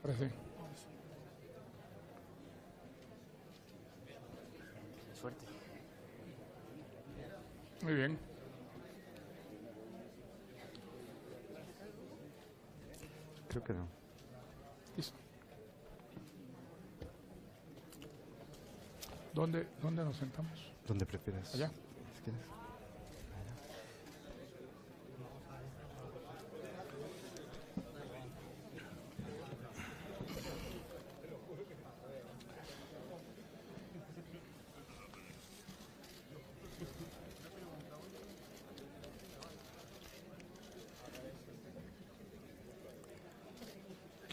Ahora sí. Suerte. Muy bien. Creo que no. Listo. ¿Dónde nos sentamos? ¿Dónde prefieres? Allá. Si quieres.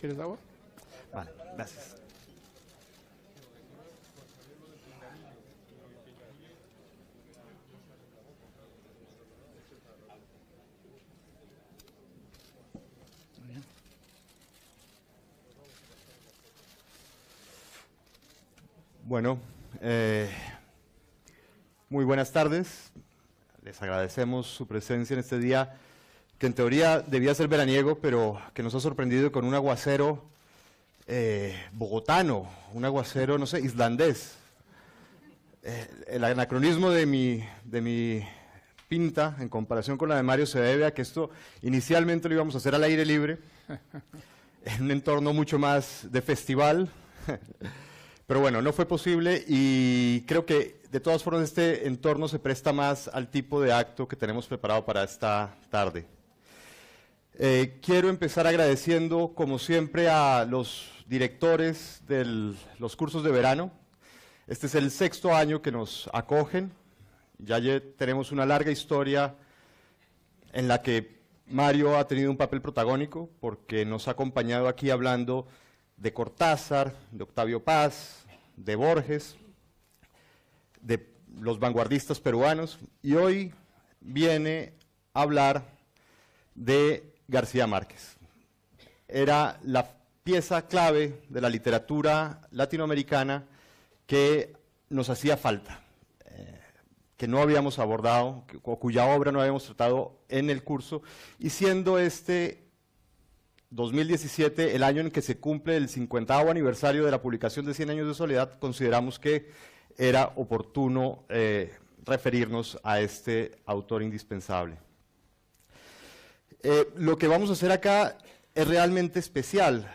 ¿Quieres agua? Vale, gracias. Muy bien. Bueno, muy buenas tardes. Les agradecemos su presencia en este día que en teoría debía ser veraniego, pero que nos ha sorprendido con un aguacero bogotano, un aguacero, no sé, islandés. El anacronismo de mi pinta en comparación con la de Mario se debe a que esto inicialmente lo íbamos a hacer al aire libre, en un entorno mucho más de festival, pero bueno, no fue posible y creo que de todas formas este entorno se presta más al tipo de acto que tenemos preparado para esta tarde. Quiero empezar agradeciendo, como siempre, a los directores de los cursos de verano. Este es el 6º año que nos acogen. Ya tenemos una larga historia en la que Mario ha tenido un papel protagónico porque nos ha acompañado aquí hablando de Cortázar, de Octavio Paz, de Borges, de los vanguardistas peruanos, y hoy viene a hablar de García Márquez. Era la pieza clave de la literatura latinoamericana que nos hacía falta, que no habíamos abordado, o cuya obra no habíamos tratado en el curso, y siendo este 2017 el año en que se cumple el 50º aniversario de la publicación de 100 años de soledad, consideramos que era oportuno referirnos a este autor indispensable. Lo que vamos a hacer acá es realmente especial.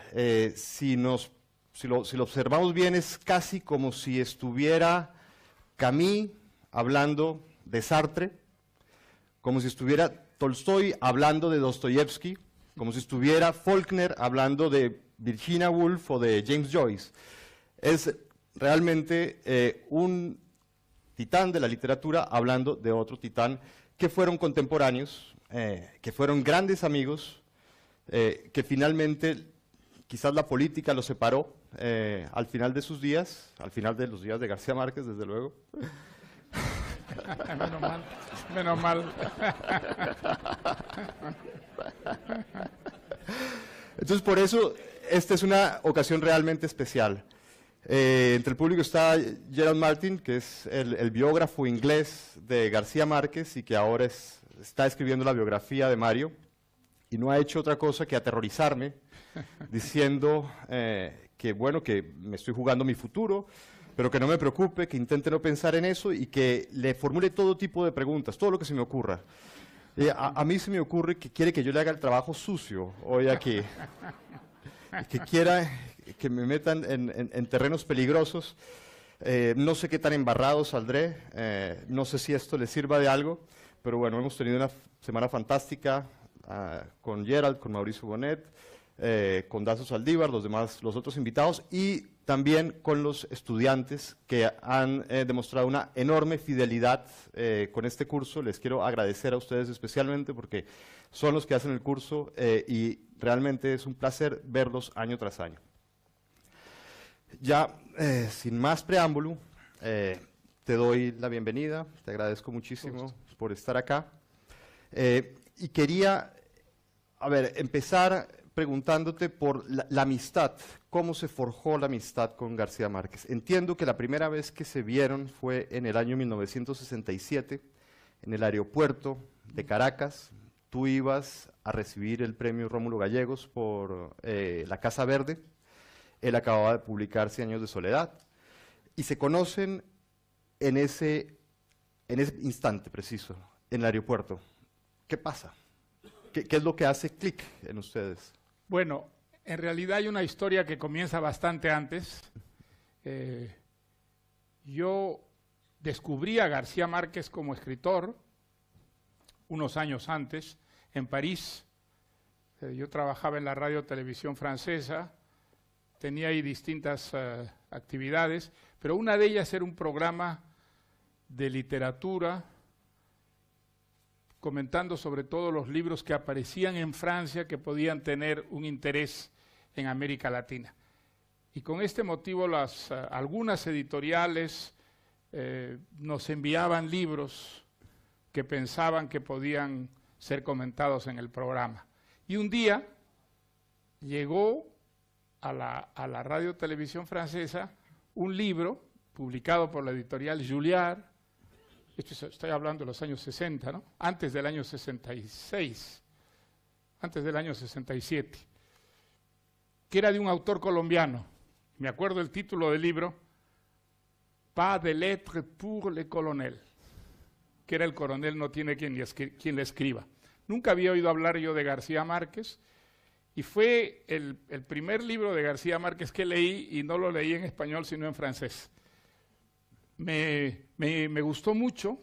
Si lo observamos bien, es casi como si estuviera Camus hablando de Sartre, como si estuviera Tolstoy hablando de Dostoyevsky, como si estuviera Faulkner hablando de Virginia Woolf o de James Joyce. Es realmente un titán de la literatura hablando de otro titán que fueron contemporáneos, que fueron grandes amigos, que finalmente quizás la política los separó al final de sus días, al final de los días de García Márquez, desde luego. Menos mal, menos mal. Entonces, por eso, esta es una ocasión realmente especial. Entre el público está Gerald Martin, que es el biógrafo inglés de García Márquez y que ahora está escribiendo la biografía de Mario, y no ha hecho otra cosa que aterrorizarme, diciendo que bueno, que me estoy jugando mi futuro, pero que no me preocupe, que intente no pensar en eso y que le formule todo tipo de preguntas, todo lo que se me ocurra. A mí se me ocurre que quiere que yo le haga el trabajo sucio hoy aquí, que quiera que me metan en terrenos peligrosos. No sé qué tan embarrado saldré, no sé si esto le sirva de algo, pero bueno, hemos tenido una semana fantástica con Gerald, con Mauricio Bonet, con Dazo Saldívar, los otros invitados, y también con los estudiantes que han demostrado una enorme fidelidad con este curso. Les quiero agradecer a ustedes especialmente porque son los que hacen el curso y realmente es un placer verlos año tras año. Ya, sin más preámbulo, te doy la bienvenida, te agradezco muchísimo por estar acá. Y quería, empezar preguntándote por la amistad, cómo se forjó la amistad con García Márquez. Entiendo que la primera vez que se vieron fue en el año 1967, en el aeropuerto de Caracas. Tú ibas a recibir el premio Rómulo Gallegos por La Casa Verde, Él acababa de publicar 100 años de soledad. Y se conocen en ese instante preciso, en el aeropuerto. ¿Qué pasa? ¿Qué es lo que hace clic en ustedes? Bueno, en realidad hay una historia que comienza bastante antes. Yo descubrí a García Márquez como escritor unos años antes, en París. Yo trabajaba en la radio televisión francesa, tenía ahí distintas actividades, pero una de ellas era un programa de literatura, comentando sobre todo los libros que aparecían en Francia que podían tener un interés en América Latina. Y con este motivo algunas editoriales nos enviaban libros que pensaban que podían ser comentados en el programa. Y un día llegó a la radio televisión francesa un libro publicado por la editorial Julliard, estoy hablando de los años 60, ¿no? Antes del año 66, antes del año 67, que era de un autor colombiano. Me acuerdo el título del libro, Pas de lettres pour le colonel, que era el coronel no tiene quien le escriba. Nunca había oído hablar yo de García Márquez, y fue el primer libro de García Márquez que leí, y no lo leí en español sino en francés. Me gustó mucho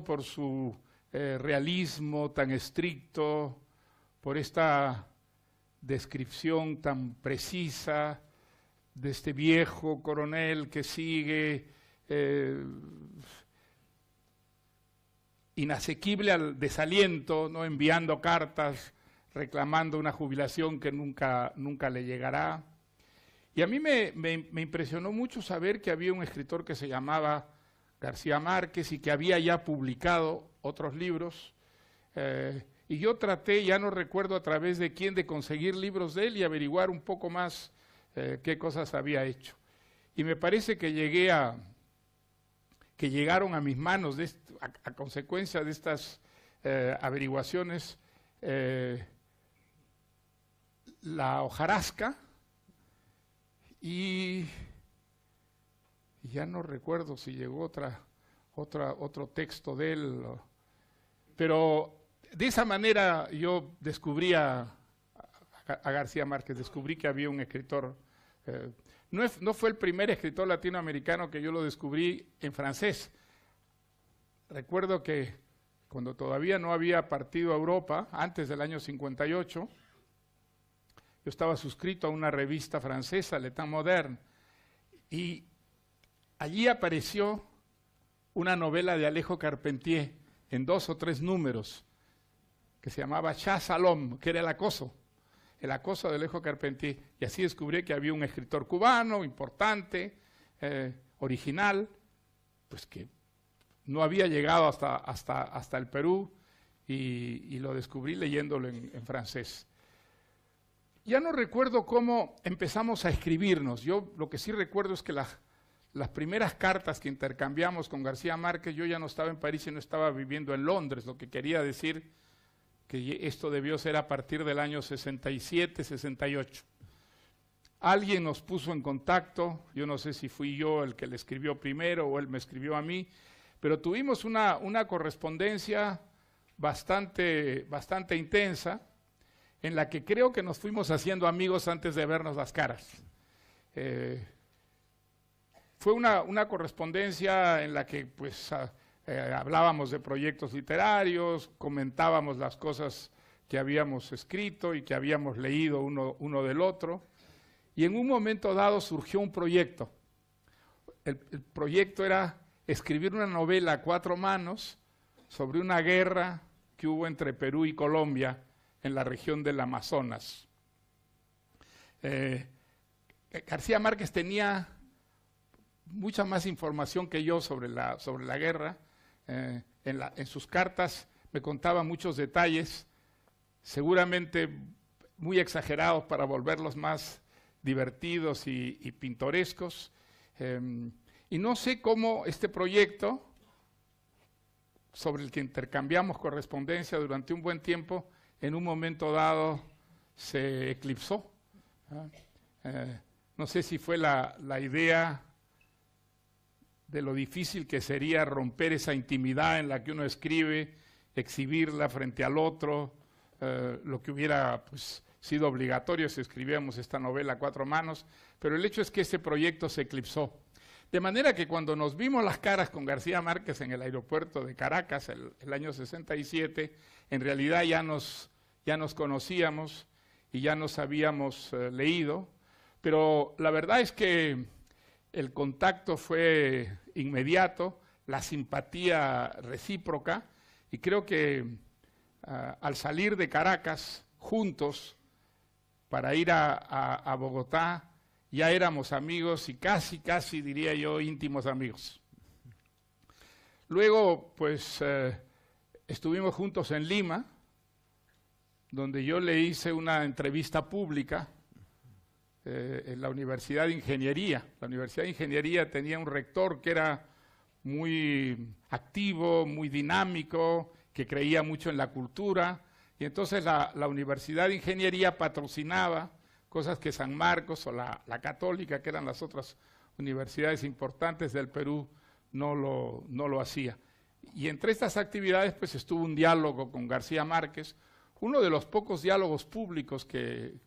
por su realismo tan estricto, por esta descripción tan precisa de este viejo coronel que sigue inasequible al desaliento, ¿no? Enviando cartas, reclamando una jubilación que nunca le llegará. Y a mí me impresionó mucho saber que había un escritor que se llamaba García Márquez y que había ya publicado otros libros. Y yo traté, ya no recuerdo a través de quién, de conseguir libros de él y averiguar un poco más qué cosas había hecho. Y me parece que llegaron a mis manos a consecuencia de estas averiguaciones la hojarasca, y ya no recuerdo si llegó otro texto de él, pero de esa manera yo descubrí a García Márquez, descubrí que había un escritor. No fue el primer escritor latinoamericano que yo lo descubrí en francés. Recuerdo que cuando todavía no había partido a Europa, antes del año 58, yo estaba suscrito a una revista francesa, Le Temps Moderne, y allí apareció una novela de Alejo Carpentier en 2 o 3 números, que se llamaba Chasse à l'homme, que era el acoso de Alejo Carpentier. Y así descubrí que había un escritor cubano importante, original, pues que no había llegado hasta el Perú, y lo descubrí leyéndolo en francés. Ya no recuerdo cómo empezamos a escribirnos. Yo lo que sí recuerdo es que las primeras cartas que intercambiamos con García Márquez, yo ya no estaba en París y no estaba viviendo en Londres, lo que quería decir que esto debió ser a partir del año 67, 68. Alguien nos puso en contacto, yo no sé si fui yo el que le escribió primero o él me escribió a mí, pero tuvimos una correspondencia bastante intensa, en la que creo que nos fuimos haciendo amigos antes de vernos las caras. Fue una correspondencia en la que pues hablábamos de proyectos literarios, comentábamos las cosas que habíamos escrito y que habíamos leído uno del otro, y en un momento dado surgió un proyecto. El proyecto era escribir una novela a 4 manos sobre una guerra que hubo entre Perú y Colombia en la región del Amazonas. García Márquez tenía mucha más información que yo sobre la guerra. En sus cartas me contaba muchos detalles, seguramente muy exagerados para volverlos más divertidos y pintorescos. Y no sé cómo este proyecto, sobre el que intercambiamos correspondencia durante un buen tiempo, en un momento dado se eclipsó. No sé si fue la idea de lo difícil que sería romper esa intimidad en la que uno escribe, exhibirla frente al otro, lo que hubiera pues, sido obligatorio si escribíamos esta novela a 4 manos, pero el hecho es que ese proyecto se eclipsó. De manera que cuando nos vimos las caras con García Márquez en el aeropuerto de Caracas el año 67, en realidad ya nos conocíamos y ya nos habíamos leído, pero la verdad es que el contacto fue inmediato, la simpatía recíproca, y creo que al salir de Caracas juntos para ir a Bogotá, ya éramos amigos y casi diría yo íntimos amigos. Luego pues estuvimos juntos en Lima, donde yo le hice una entrevista pública en la Universidad de Ingeniería. La Universidad de Ingeniería tenía un rector que era muy activo, muy dinámico, que creía mucho en la cultura, y entonces la Universidad de Ingeniería patrocinaba cosas que San Marcos o la Católica, que eran las otras universidades importantes del Perú, no lo hacía. Y entre estas actividades pues estuvo un diálogo con García Márquez, uno de los pocos diálogos públicos que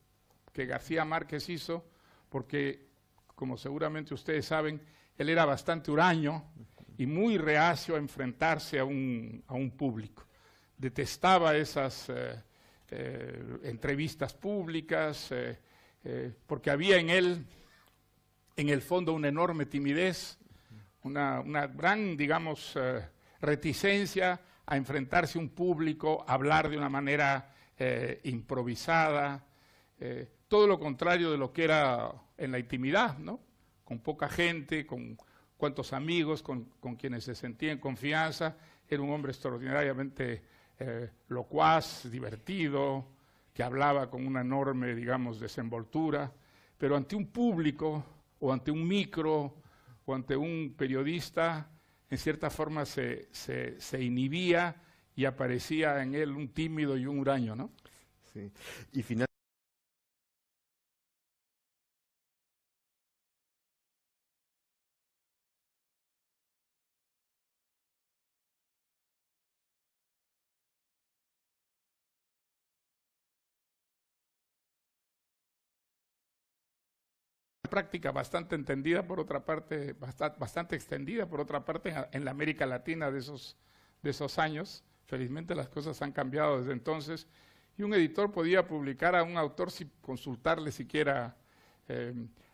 García Márquez hizo, porque, como seguramente ustedes saben, él era bastante huraño y muy reacio a enfrentarse a un público. Detestaba esas entrevistas públicas, porque había en él, en el fondo, una enorme timidez, una gran, digamos, reticencia a enfrentarse a un público, a hablar de una manera improvisada, todo lo contrario de lo que era en la intimidad, ¿no? Con poca gente, con cuantos amigos, con quienes se sentía en confianza. Era un hombre extraordinariamente locuaz, divertido, que hablaba con una enorme, digamos, desenvoltura, pero ante un público, o ante un micro, o ante un periodista, en cierta forma se inhibía y aparecía en él un tímido y un huraño, ¿no? Sí. Y finalmente, práctica bastante entendida, por otra parte, bastante extendida, por otra parte, en la América Latina de esos años. Felizmente las cosas han cambiado desde entonces, y un editor podía publicar a un autor sin consultarle siquiera.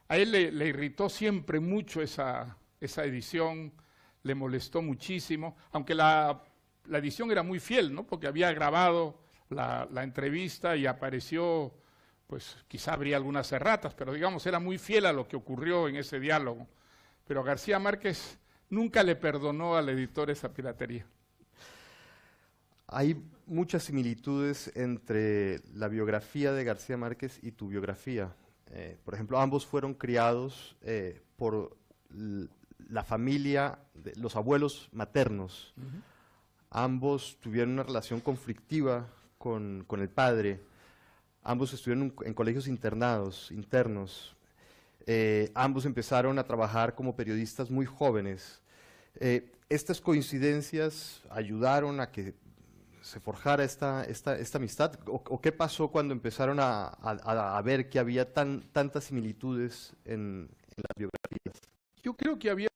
A él le irritó siempre mucho esa edición, le molestó muchísimo, aunque la edición era muy fiel, ¿no? Porque había grabado la entrevista y apareció, pues quizá habría algunas erratas, pero digamos era muy fiel a lo que ocurrió en ese diálogo. Pero García Márquez nunca le perdonó al editor esa piratería. hay muchas similitudes entre la biografía de García Márquez y tu biografía. Por ejemplo, ambos fueron criados por la familia, los abuelos maternos. Ambos tuvieron una relación conflictiva con el padre. Ambos estuvieron en colegios internos. Ambos empezaron a trabajar como periodistas muy jóvenes. ¿Estas coincidencias ayudaron a que se forjara esta amistad? ¿O qué pasó cuando empezaron a ver que había tantas similitudes en las biografías? Yo creo que había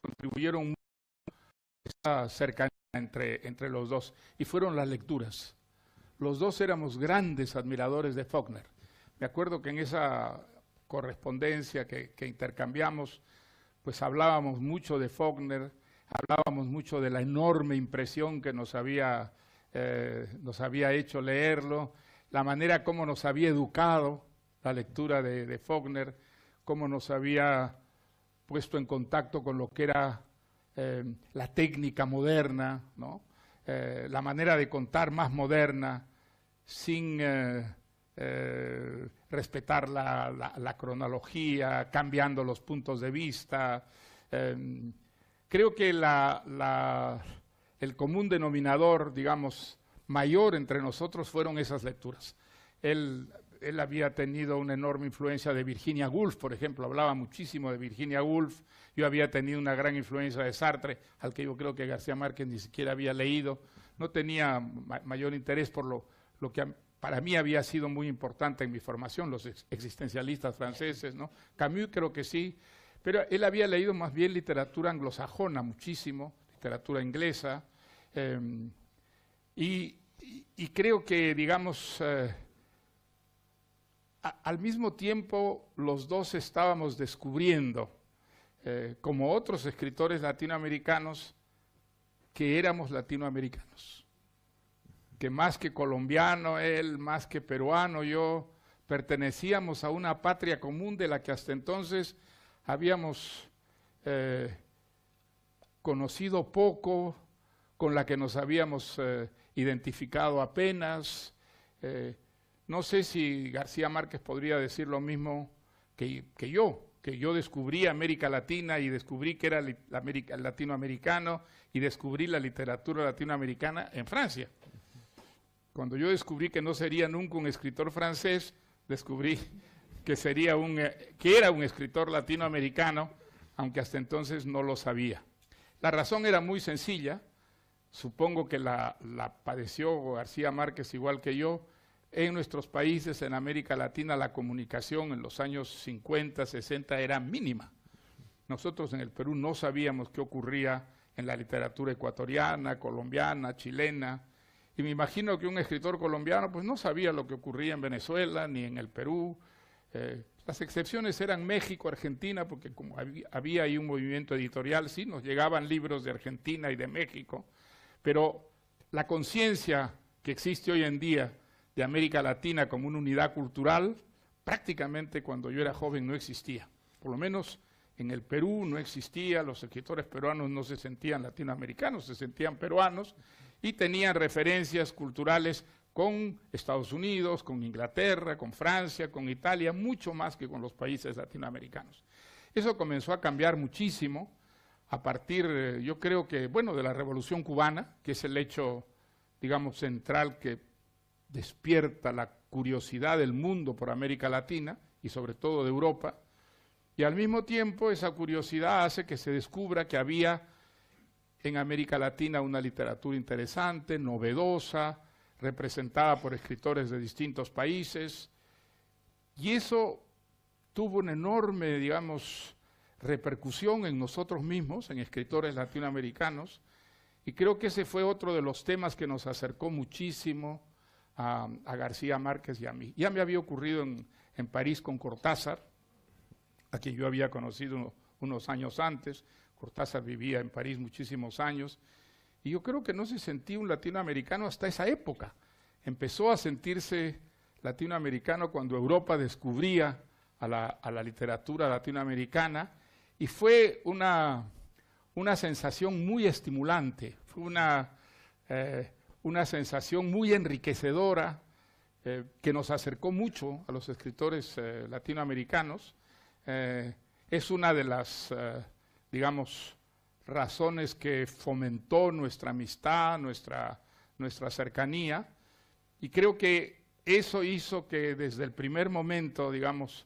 contribuyeron mucho a esa cercanía entre los dos, y fueron las lecturas. Los dos éramos grandes admiradores de Faulkner. Me acuerdo que en esa correspondencia que intercambiamos, pues hablábamos mucho de Faulkner, hablábamos mucho de la enorme impresión que nos había hecho leerlo, la manera como nos había educado la lectura de Faulkner, cómo nos había puesto en contacto con lo que era la técnica moderna, ¿no? La manera de contar más moderna, sin respetar la cronología, cambiando los puntos de vista. Creo que el común denominador, digamos, mayor entre nosotros fueron esas lecturas. Él había tenido una enorme influencia de Virginia Woolf, por ejemplo, hablaba muchísimo de Virginia Woolf. Yo había tenido una gran influencia de Sartre, al que yo creo que García Márquez ni siquiera había leído. No tenía mayor interés por lo que para mí había sido muy importante en mi formación, los existencialistas franceses, ¿no? Camus creo que sí, pero él había leído más bien literatura anglosajona muchísimo, literatura inglesa, y creo que, digamos, al mismo tiempo los dos estábamos descubriendo, como otros escritores latinoamericanos, que éramos latinoamericanos, que más que colombiano él, más que peruano yo, pertenecíamos a una patria común de la que hasta entonces habíamos conocido poco, con la que nos habíamos identificado apenas. No sé si García Márquez podría decir lo mismo que yo descubrí América Latina y descubrí que era latinoamericano y descubrí la literatura latinoamericana en Francia. Cuando yo descubrí que no sería nunca un escritor francés, descubrí que era un escritor latinoamericano, aunque hasta entonces no lo sabía. La razón era muy sencilla, supongo que la padeció García Márquez igual que yo. En nuestros países, en América Latina, la comunicación en los años 50, 60 era mínima. Nosotros en el Perú no sabíamos qué ocurría en la literatura ecuatoriana, colombiana, chilena, y me imagino que un escritor colombiano pues no sabía lo que ocurría en Venezuela ni en el Perú. Las excepciones eran México, Argentina, porque como había ahí un movimiento editorial, sí, nos llegaban libros de Argentina y de México, pero la conciencia que existe hoy en día de América Latina como una unidad cultural, prácticamente cuando yo era joven no existía. Por lo menos en el Perú no existía, los escritores peruanos no se sentían latinoamericanos, se sentían peruanos y tenían referencias culturales con Estados Unidos, con Inglaterra, con Francia, con Italia, mucho más que con los países latinoamericanos. Eso comenzó a cambiar muchísimo a partir, yo creo que, bueno, de la Revolución Cubana, que es el hecho, digamos, central que despierta la curiosidad del mundo por América Latina y sobre todo de Europa, y al mismo tiempo esa curiosidad hace que se descubra que había en América Latina una literatura interesante, novedosa, representada por escritores de distintos países, y eso tuvo una enorme, digamos, repercusión en nosotros mismos, en escritores latinoamericanos, y creo que ese fue otro de los temas que nos acercó muchísimo a García Márquez y a mí. Ya me había ocurrido en París con Cortázar, a quien yo había conocido unos años antes. Cortázar vivía en París muchísimos años, y yo creo que no se sentía un latinoamericano hasta esa época. Empezó a sentirse latinoamericano cuando Europa descubría a la literatura latinoamericana, y fue una sensación muy estimulante, fue una sensación muy enriquecedora que nos acercó mucho a los escritores latinoamericanos. Es una de las, digamos, razones que fomentó nuestra amistad, nuestra cercanía, y creo que eso hizo que desde el primer momento, digamos,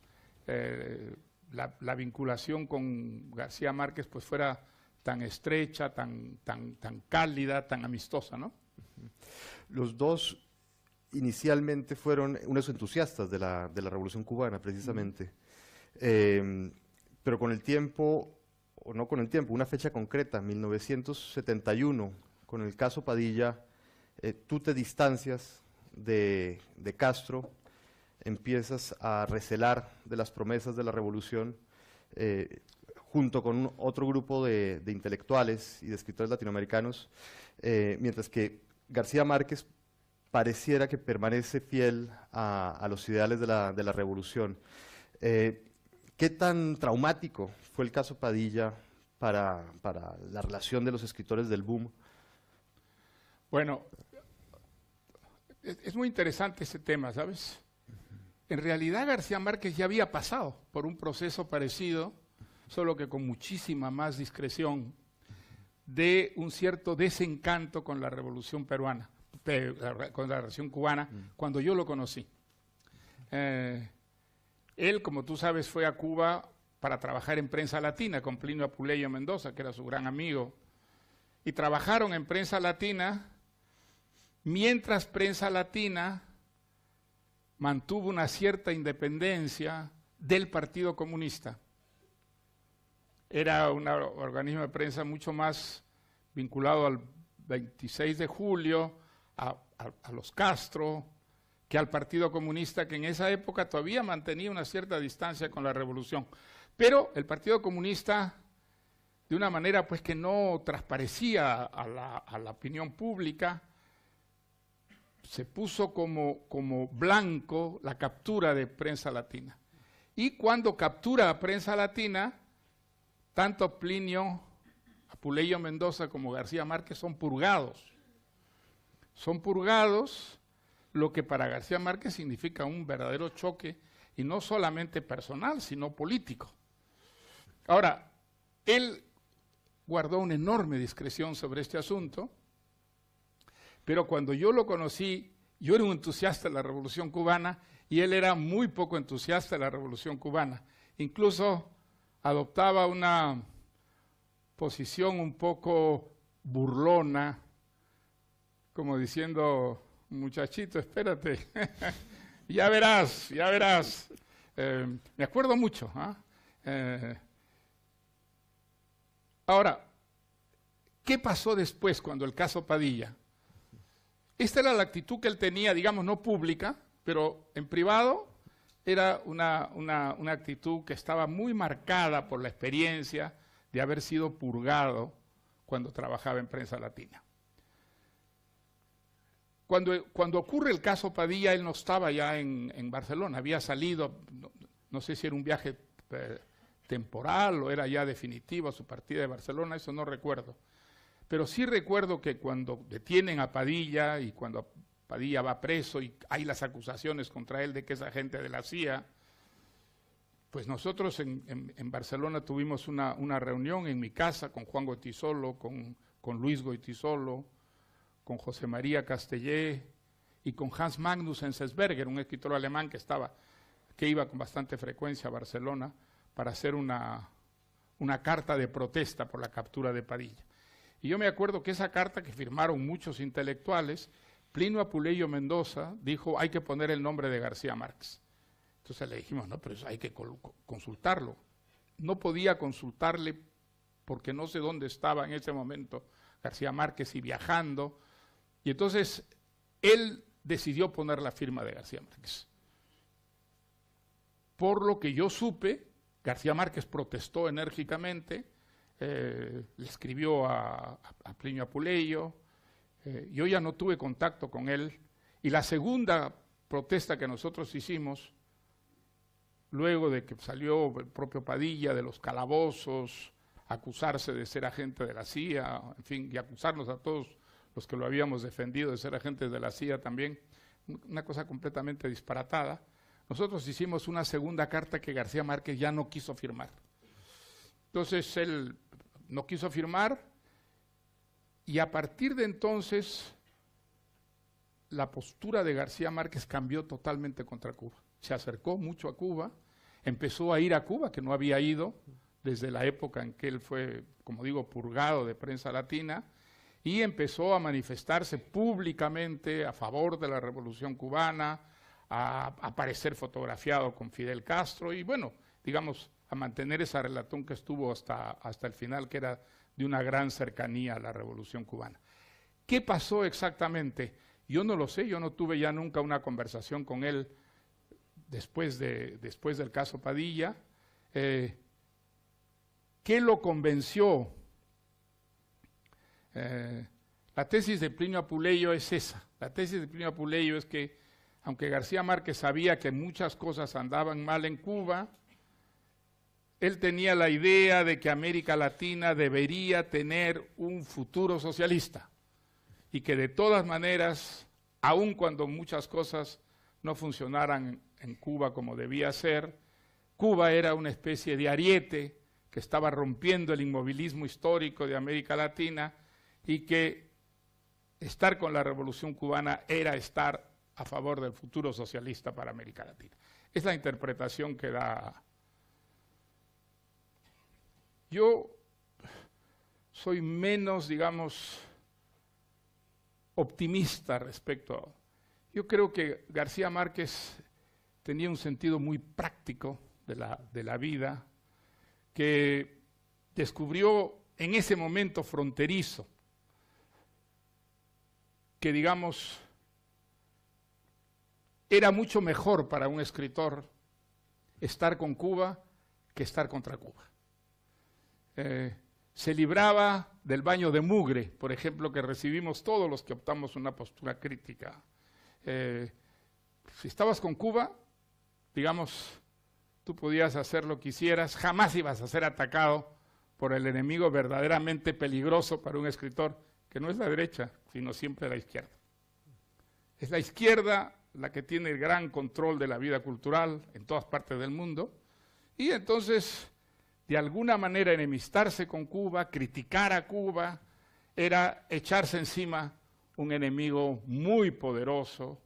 la vinculación con García Márquez pues fuera tan estrecha, tan cálida, tan amistosa, ¿no? Los dos inicialmente fueron unos entusiastas de la Revolución Cubana, precisamente. Pero con el tiempo, o no con el tiempo, una fecha concreta, 1971, con el caso Padilla, tú te distancias de Castro, empiezas a recelar de las promesas de la revolución, junto con otro grupo de intelectuales y de escritores latinoamericanos, mientras que García Márquez pareciera que permanece fiel a los ideales de la revolución. ¿Qué tan traumático fue el caso Padilla para la relación de los escritores del boom? Bueno, es muy interesante ese tema, ¿sabes? En realidad García Márquez ya había pasado por un proceso parecido, solo que con muchísima más discreción, de un cierto desencanto con la revolución peruana, con la revolución cubana, cuando yo lo conocí. Él, como tú sabes, fue a Cuba para trabajar en Prensa Latina con Plinio Apuleyo Mendoza, que era su gran amigo. Y trabajaron en Prensa Latina mientras Prensa Latina mantuvo una cierta independencia del Partido Comunista. Era un organismo de prensa mucho más vinculado al 26 de julio, a los Castro, que al Partido Comunista, que en esa época todavía mantenía una cierta distancia con la revolución. Pero el Partido Comunista, de una manera pues que no transparecía a la opinión pública, se puso como blanco la captura de Prensa Latina. Y cuando captura a Prensa Latina, tanto Plinio Apuleyo Mendoza como García Márquez son purgados. Son purgados, lo que para García Márquez significa un verdadero choque, y no solamente personal, sino político. Ahora, él guardó una enorme discreción sobre este asunto, pero cuando yo lo conocí, yo era un entusiasta de la Revolución Cubana y él era muy poco entusiasta de la Revolución Cubana. Incluso adoptaba una posición un poco burlona, como diciendo, muchachito, espérate, ya verás, ya verás. Me acuerdo mucho. Ahora, ¿qué pasó después cuando el caso Padilla? Esta era la actitud que él tenía, digamos, no pública, pero en privado era una actitud que estaba muy marcada por la experiencia de haber sido purgado cuando trabajaba en Prensa Latina. Cuando ocurre el caso Padilla, él no estaba ya en Barcelona, había salido, no sé si era un viaje temporal o era ya definitivo su partida de Barcelona, eso no recuerdo. Pero sí recuerdo que cuando detienen a Padilla y cuando Padilla va preso y hay las acusaciones contra él de que es agente de la CIA, pues nosotros en Barcelona tuvimos una reunión en mi casa con Juan Goytisolo, con Luis Goytisolo, con José María Castellé y con Hans Magnus Enzensberger, un escritor alemán que iba con bastante frecuencia a Barcelona para hacer una carta de protesta por la captura de Padilla. Y yo me acuerdo que esa carta que firmaron muchos intelectuales, Plinio Apuleyo Mendoza dijo, hay que poner el nombre de García Márquez. Entonces le dijimos, no, pero eso hay que consultarlo. No podía consultarle porque no sé dónde estaba en ese momento García Márquez y viajando. Y entonces él decidió poner la firma de García Márquez. Por lo que yo supe, García Márquez protestó enérgicamente, le escribió a Plinio Apuleyo, yo ya no tuve contacto con él, y la segunda protesta que nosotros hicimos, luego de que salió el propio Padilla de los calabozos, acusarse de ser agente de la CIA, en fin, y acusarnos a todos los que lo habíamos defendido de ser agentes de la CIA también, una cosa completamente disparatada, nosotros hicimos una segunda carta que García Márquez ya no quiso firmar. Entonces él no quiso firmar y a partir de entonces la postura de García Márquez cambió totalmente contra Cuba. Se acercó mucho a Cuba, empezó a ir a Cuba, que no había ido desde la época en que él fue, como digo, purgado de Prensa Latina, y empezó a manifestarse públicamente a favor de la Revolución Cubana, a aparecer fotografiado con Fidel Castro y bueno, digamos, a mantener esa relación que estuvo hasta el final, que era de una gran cercanía a la Revolución Cubana. ¿Qué pasó exactamente? Yo no lo sé, yo no tuve ya nunca una conversación con él después del caso Padilla. ¿Qué lo convenció? La tesis de Plinio Apuleyo es esa. La tesis de Plinio Apuleyo es que, aunque García Márquez sabía que muchas cosas andaban mal en Cuba, él tenía la idea de que América Latina debería tener un futuro socialista y que de todas maneras, aun cuando muchas cosas no funcionaran en Cuba como debía ser, Cuba era una especie de ariete que estaba rompiendo el inmovilismo histórico de América Latina y que estar con la Revolución Cubana era estar a favor del futuro socialista para América Latina. Es la interpretación que da. Yo soy menos, digamos, optimista respecto a. Yo creo que García Márquez tenía un sentido muy práctico de la vida, que descubrió en ese momento fronterizo, que digamos, era mucho mejor para un escritor estar con Cuba que estar contra Cuba. Se libraba del baño de mugre, por ejemplo, que recibimos todos los que optamos una postura crítica. Si estabas con Cuba, digamos, tú podías hacer lo que quisieras, jamás ibas a ser atacado por el enemigo verdaderamente peligroso para un escritor, que no es la derecha, sino siempre la izquierda. Es la izquierda la que tiene el gran control de la vida cultural en todas partes del mundo, y entonces, de alguna manera, enemistarse con Cuba, criticar a Cuba, era echarse encima un enemigo muy poderoso,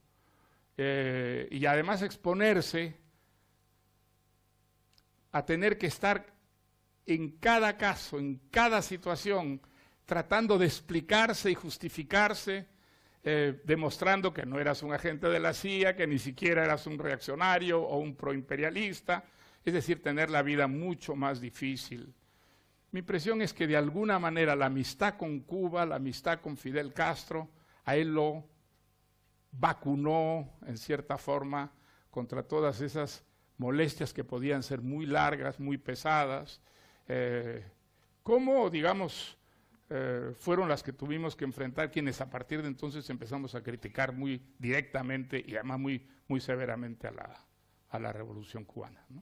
y además exponerse a tener que estar en cada caso, en cada situación, tratando de explicarse y justificarse, demostrando que no eras un agente de la CIA, que ni siquiera eras un reaccionario o un proimperialista, es decir, tener la vida mucho más difícil. Mi impresión es que de alguna manera la amistad con Cuba, la amistad con Fidel Castro, a él lo vacunó en cierta forma contra todas esas molestias que podían ser muy largas, muy pesadas, como, digamos, fueron las que tuvimos que enfrentar quienes a partir de entonces empezamos a criticar muy directamente y además muy severamente a la Revolución Cubana, ¿no?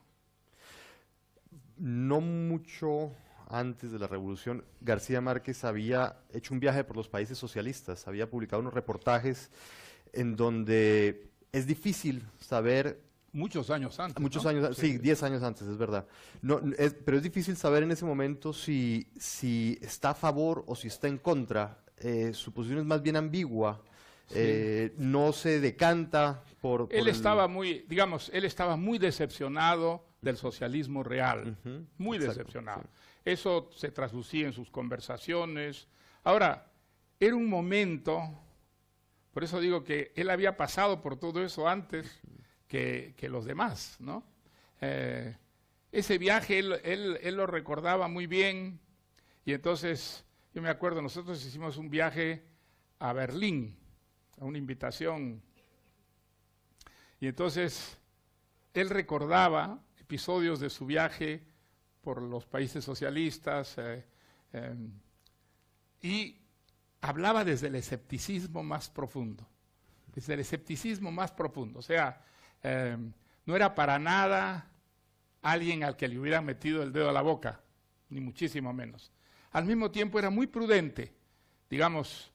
No mucho antes de la Revolución, García Márquez había hecho un viaje por los países socialistas, había publicado unos reportajes en donde es difícil saber. Muchos años antes. Muchos ¿no? años, sí, 10 años antes, es verdad. No, pero es difícil saber en ese momento si está a favor o si está en contra. Su posición es más bien ambigua. Sí. No se decanta por él estaba muy, digamos, él estaba muy decepcionado del socialismo real, muy decepcionado. Sí. Eso se traslucía en sus conversaciones. Ahora, era un momento, por eso digo que él había pasado por todo eso antes que los demás, ¿no? Ese viaje él lo recordaba muy bien, y entonces, yo me acuerdo, nosotros hicimos un viaje a Berlín, a una invitación, y entonces él recordaba episodios de su viaje por los países socialistas, y hablaba desde el escepticismo más profundo, o sea, no era para nada alguien al que le hubieran metido el dedo a la boca, ni muchísimo menos. Al mismo tiempo era muy prudente, digamos,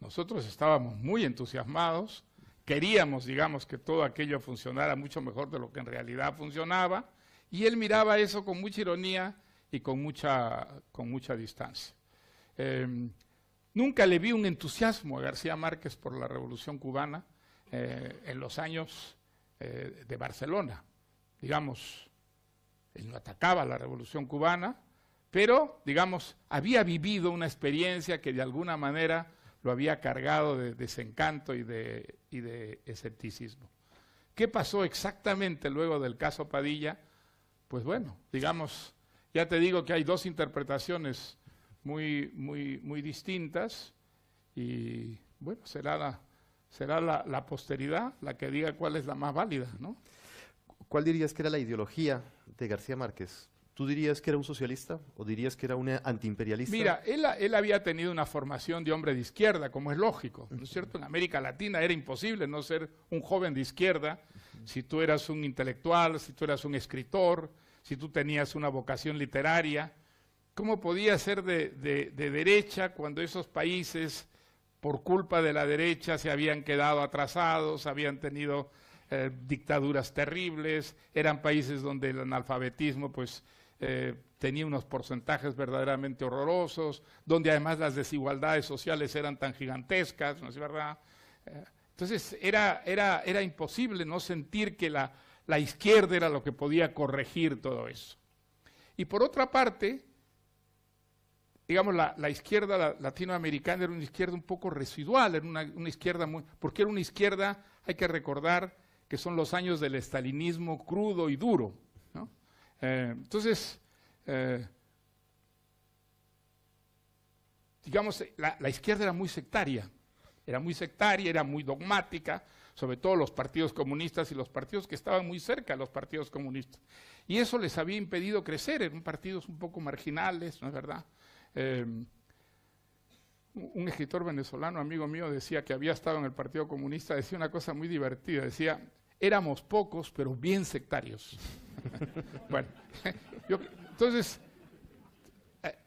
nosotros estábamos muy entusiasmados, queríamos, digamos, que todo aquello funcionara mucho mejor de lo que en realidad funcionaba, y él miraba eso con mucha ironía y con mucha distancia. Nunca le vi un entusiasmo a García Márquez por la Revolución Cubana en los años de Barcelona. Digamos, él no atacaba la Revolución Cubana, pero, digamos, había vivido una experiencia que de alguna manera lo había cargado de desencanto y de escepticismo. ¿Qué pasó exactamente luego del caso Padilla? Pues bueno, digamos, ya te digo que hay dos interpretaciones muy distintas, y bueno, será la posteridad la que diga cuál es la más válida, ¿no? ¿Cuál dirías que era la ideología de García Márquez? ¿Tú dirías que era un socialista o dirías que era un antiimperialista? Mira, él había tenido una formación de hombre de izquierda, como es lógico, ¿no es cierto? En América Latina era imposible no ser un joven de izquierda si tú eras un intelectual, si tú eras un escritor, si tú tenías una vocación literaria. ¿Cómo podía ser de derecha cuando esos países, por culpa de la derecha, se habían quedado atrasados, habían tenido dictaduras terribles, eran países donde el analfabetismo pues tenía unos porcentajes verdaderamente horrorosos, donde además las desigualdades sociales eran tan gigantescas, ¿no es verdad? Entonces era imposible no sentir que la izquierda era lo que podía corregir todo eso. Y por otra parte, digamos, la izquierda latinoamericana era una izquierda un poco residual, era una izquierda porque era una izquierda, hay que recordar, que son los años del estalinismo crudo y duro, ¿no? Entonces, digamos, la izquierda era muy sectaria, era muy dogmática, sobre todo los partidos comunistas y los partidos que estaban muy cerca de los partidos comunistas. Y eso les había impedido crecer, eran partidos un poco marginales, ¿no es verdad? Un escritor venezolano, amigo mío, decía que había estado en el Partido Comunista, decía una cosa muy divertida, decía, éramos pocos, pero bien sectarios. Bueno, entonces,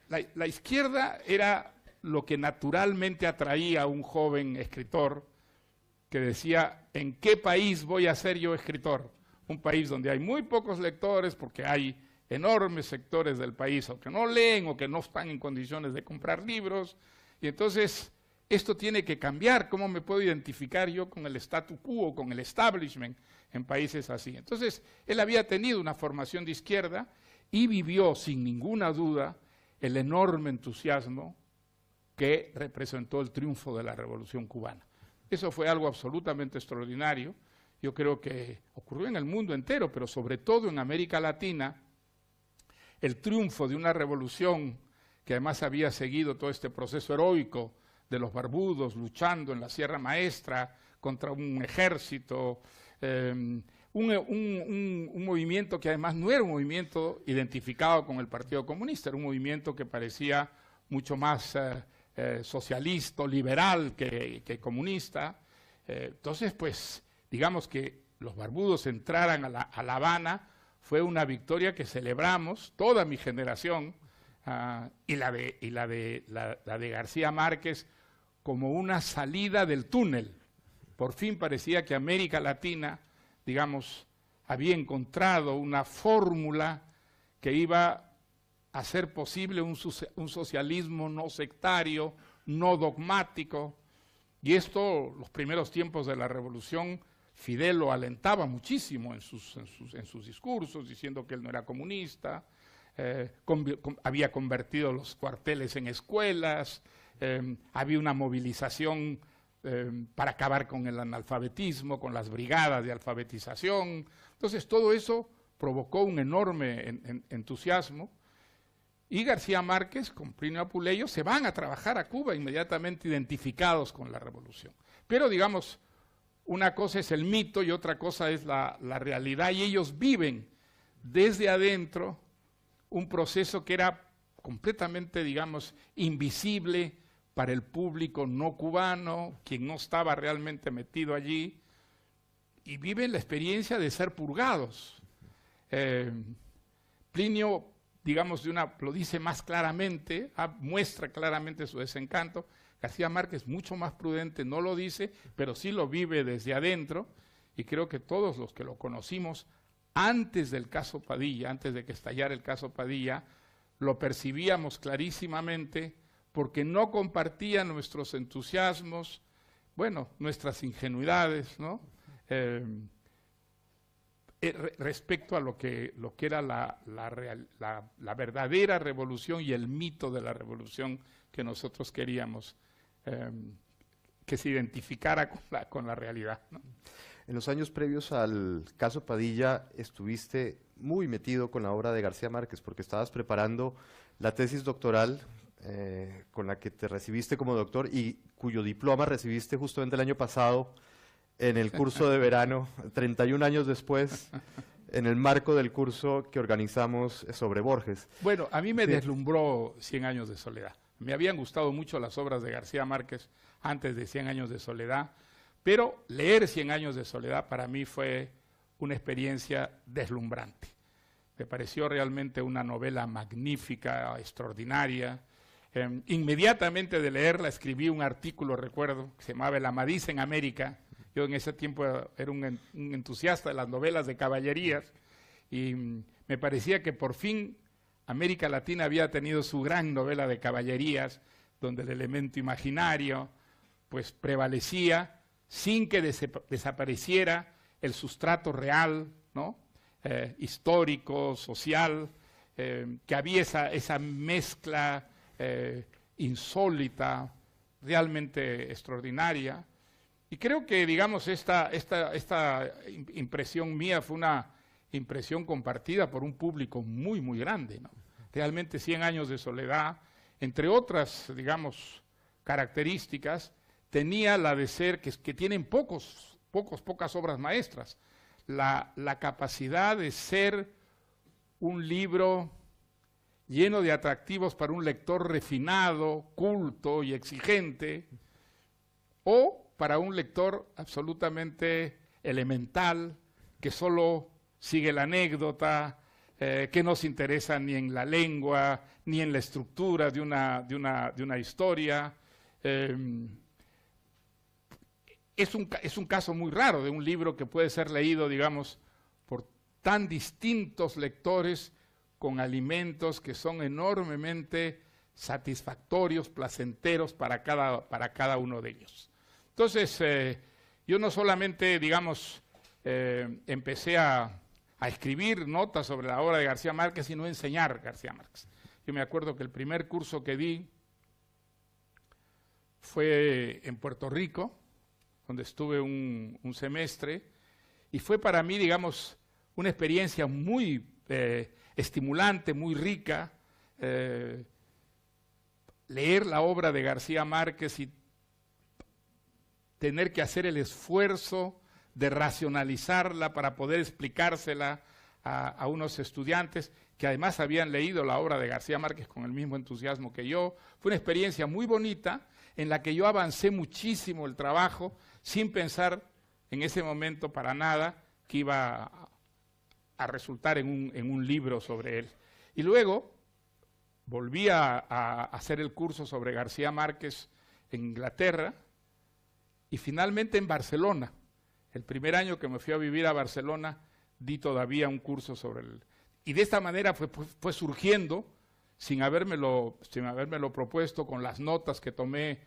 la izquierda era lo que naturalmente atraía a un joven escritor que decía, ¿en qué país voy a ser yo escritor? Un país donde hay muy pocos lectores porque hay enormes sectores del país o que no leen o que no están en condiciones de comprar libros. Y entonces, esto tiene que cambiar. ¿Cómo me puedo identificar yo con el statu quo, con el establishment en países así? Entonces, él había tenido una formación de izquierda y vivió sin ninguna duda el enorme entusiasmo que representó el triunfo de la Revolución Cubana. Eso fue algo absolutamente extraordinario. Yo creo que ocurrió en el mundo entero, pero sobre todo en América Latina, el triunfo de una revolución que además había seguido todo este proceso heroico de los barbudos luchando en la Sierra Maestra contra un ejército, un movimiento que además no era un movimiento identificado con el Partido Comunista, era un movimiento que parecía mucho más socialista, liberal que comunista. Entonces, pues, digamos que los barbudos entraran a La Habana, fue una victoria que celebramos, toda mi generación, y la de García Márquez, como una salida del túnel. Por fin parecía que América Latina, digamos, había encontrado una fórmula que iba a hacer posible un socialismo no sectario, no dogmático. Y esto, los primeros tiempos de la Revolución, Fidel lo alentaba muchísimo en sus discursos, diciendo que él no era comunista, había convertido los cuarteles en escuelas, había una movilización para acabar con el analfabetismo, con las brigadas de alfabetización. Entonces todo eso provocó un enorme entusiasmo, y García Márquez con Plinio Apuleyo se van a trabajar a Cuba inmediatamente identificados con la revolución. Pero digamos, una cosa es el mito y otra cosa es la realidad, y ellos viven desde adentro un proceso que era completamente, digamos, invisible para el público no cubano, quien no estaba realmente metido allí, y viven la experiencia de ser purgados. Plinio, digamos, lo dice más claramente, muestra claramente su desencanto. García Márquez, mucho más prudente, no lo dice, pero sí lo vive desde adentro, y creo que todos los que lo conocimos antes del caso Padilla, antes de que estallara el caso Padilla, lo percibíamos clarísimamente porque no compartía nuestros entusiasmos, bueno, nuestras ingenuidades, ¿no? Respecto a lo que era la verdadera revolución y el mito de la revolución que nosotros queríamos que se identificara con la realidad, ¿no? En los años previos al caso Padilla estuviste muy metido con la obra de García Márquez porque estabas preparando la tesis doctoral con la que te recibiste como doctor y cuyo diploma recibiste justamente el año pasado en el curso de verano, 31 años después, en el marco del curso que organizamos sobre Borges. Bueno, a mí me deslumbró 100 años de soledad. Me habían gustado mucho las obras de García Márquez antes de 100 años de soledad, pero leer 100 años de soledad para mí fue una experiencia deslumbrante. Me pareció realmente una novela magnífica, extraordinaria. Inmediatamente de leerla escribí un artículo, recuerdo, que se llamaba El Amadís en América. Yo en ese tiempo era un entusiasta de las novelas de caballerías y me parecía que por fin América Latina había tenido su gran novela de caballerías, donde el elemento imaginario pues prevalecía, sin que desapareciera el sustrato real, ¿no? Histórico, social, que había esa mezcla insólita, realmente extraordinaria. Y creo que, digamos, esta impresión mía fue una impresión compartida por un público muy, muy grande, ¿no? Realmente 100 años de soledad, entre otras, digamos, características, tenía la de ser que tienen pocas obras maestras, la capacidad de ser un libro lleno de atractivos para un lector refinado, culto y exigente, o para un lector absolutamente elemental, que solo sigue la anécdota, que no se interesa ni en la lengua, ni en la estructura de una historia. Es un caso muy raro de un libro que puede ser leído, digamos, por tan distintos lectores con alimentos que son enormemente satisfactorios, placenteros para cada uno de ellos. Entonces, yo no solamente, digamos, empecé a escribir notas sobre la obra de García Márquez, sino a enseñar García Márquez. Yo me acuerdo que el primer curso que di fue en Puerto Rico, donde estuve un semestre, y fue para mí, digamos, una experiencia muy estimulante, muy rica, leer la obra de García Márquez y tener que hacer el esfuerzo de racionalizarla para poder explicársela a unos estudiantes que además habían leído la obra de García Márquez con el mismo entusiasmo que yo. Fue una experiencia muy bonita en la que yo avancé muchísimo el trabajo sin pensar en ese momento para nada que iba a resultar en un libro sobre él. Y luego volví a hacer el curso sobre García Márquez en Inglaterra y finalmente en Barcelona. El primer año que me fui a vivir a Barcelona di todavía un curso sobre él. Y de esta manera fue surgiendo, sin habérmelo propuesto, con las notas que tomé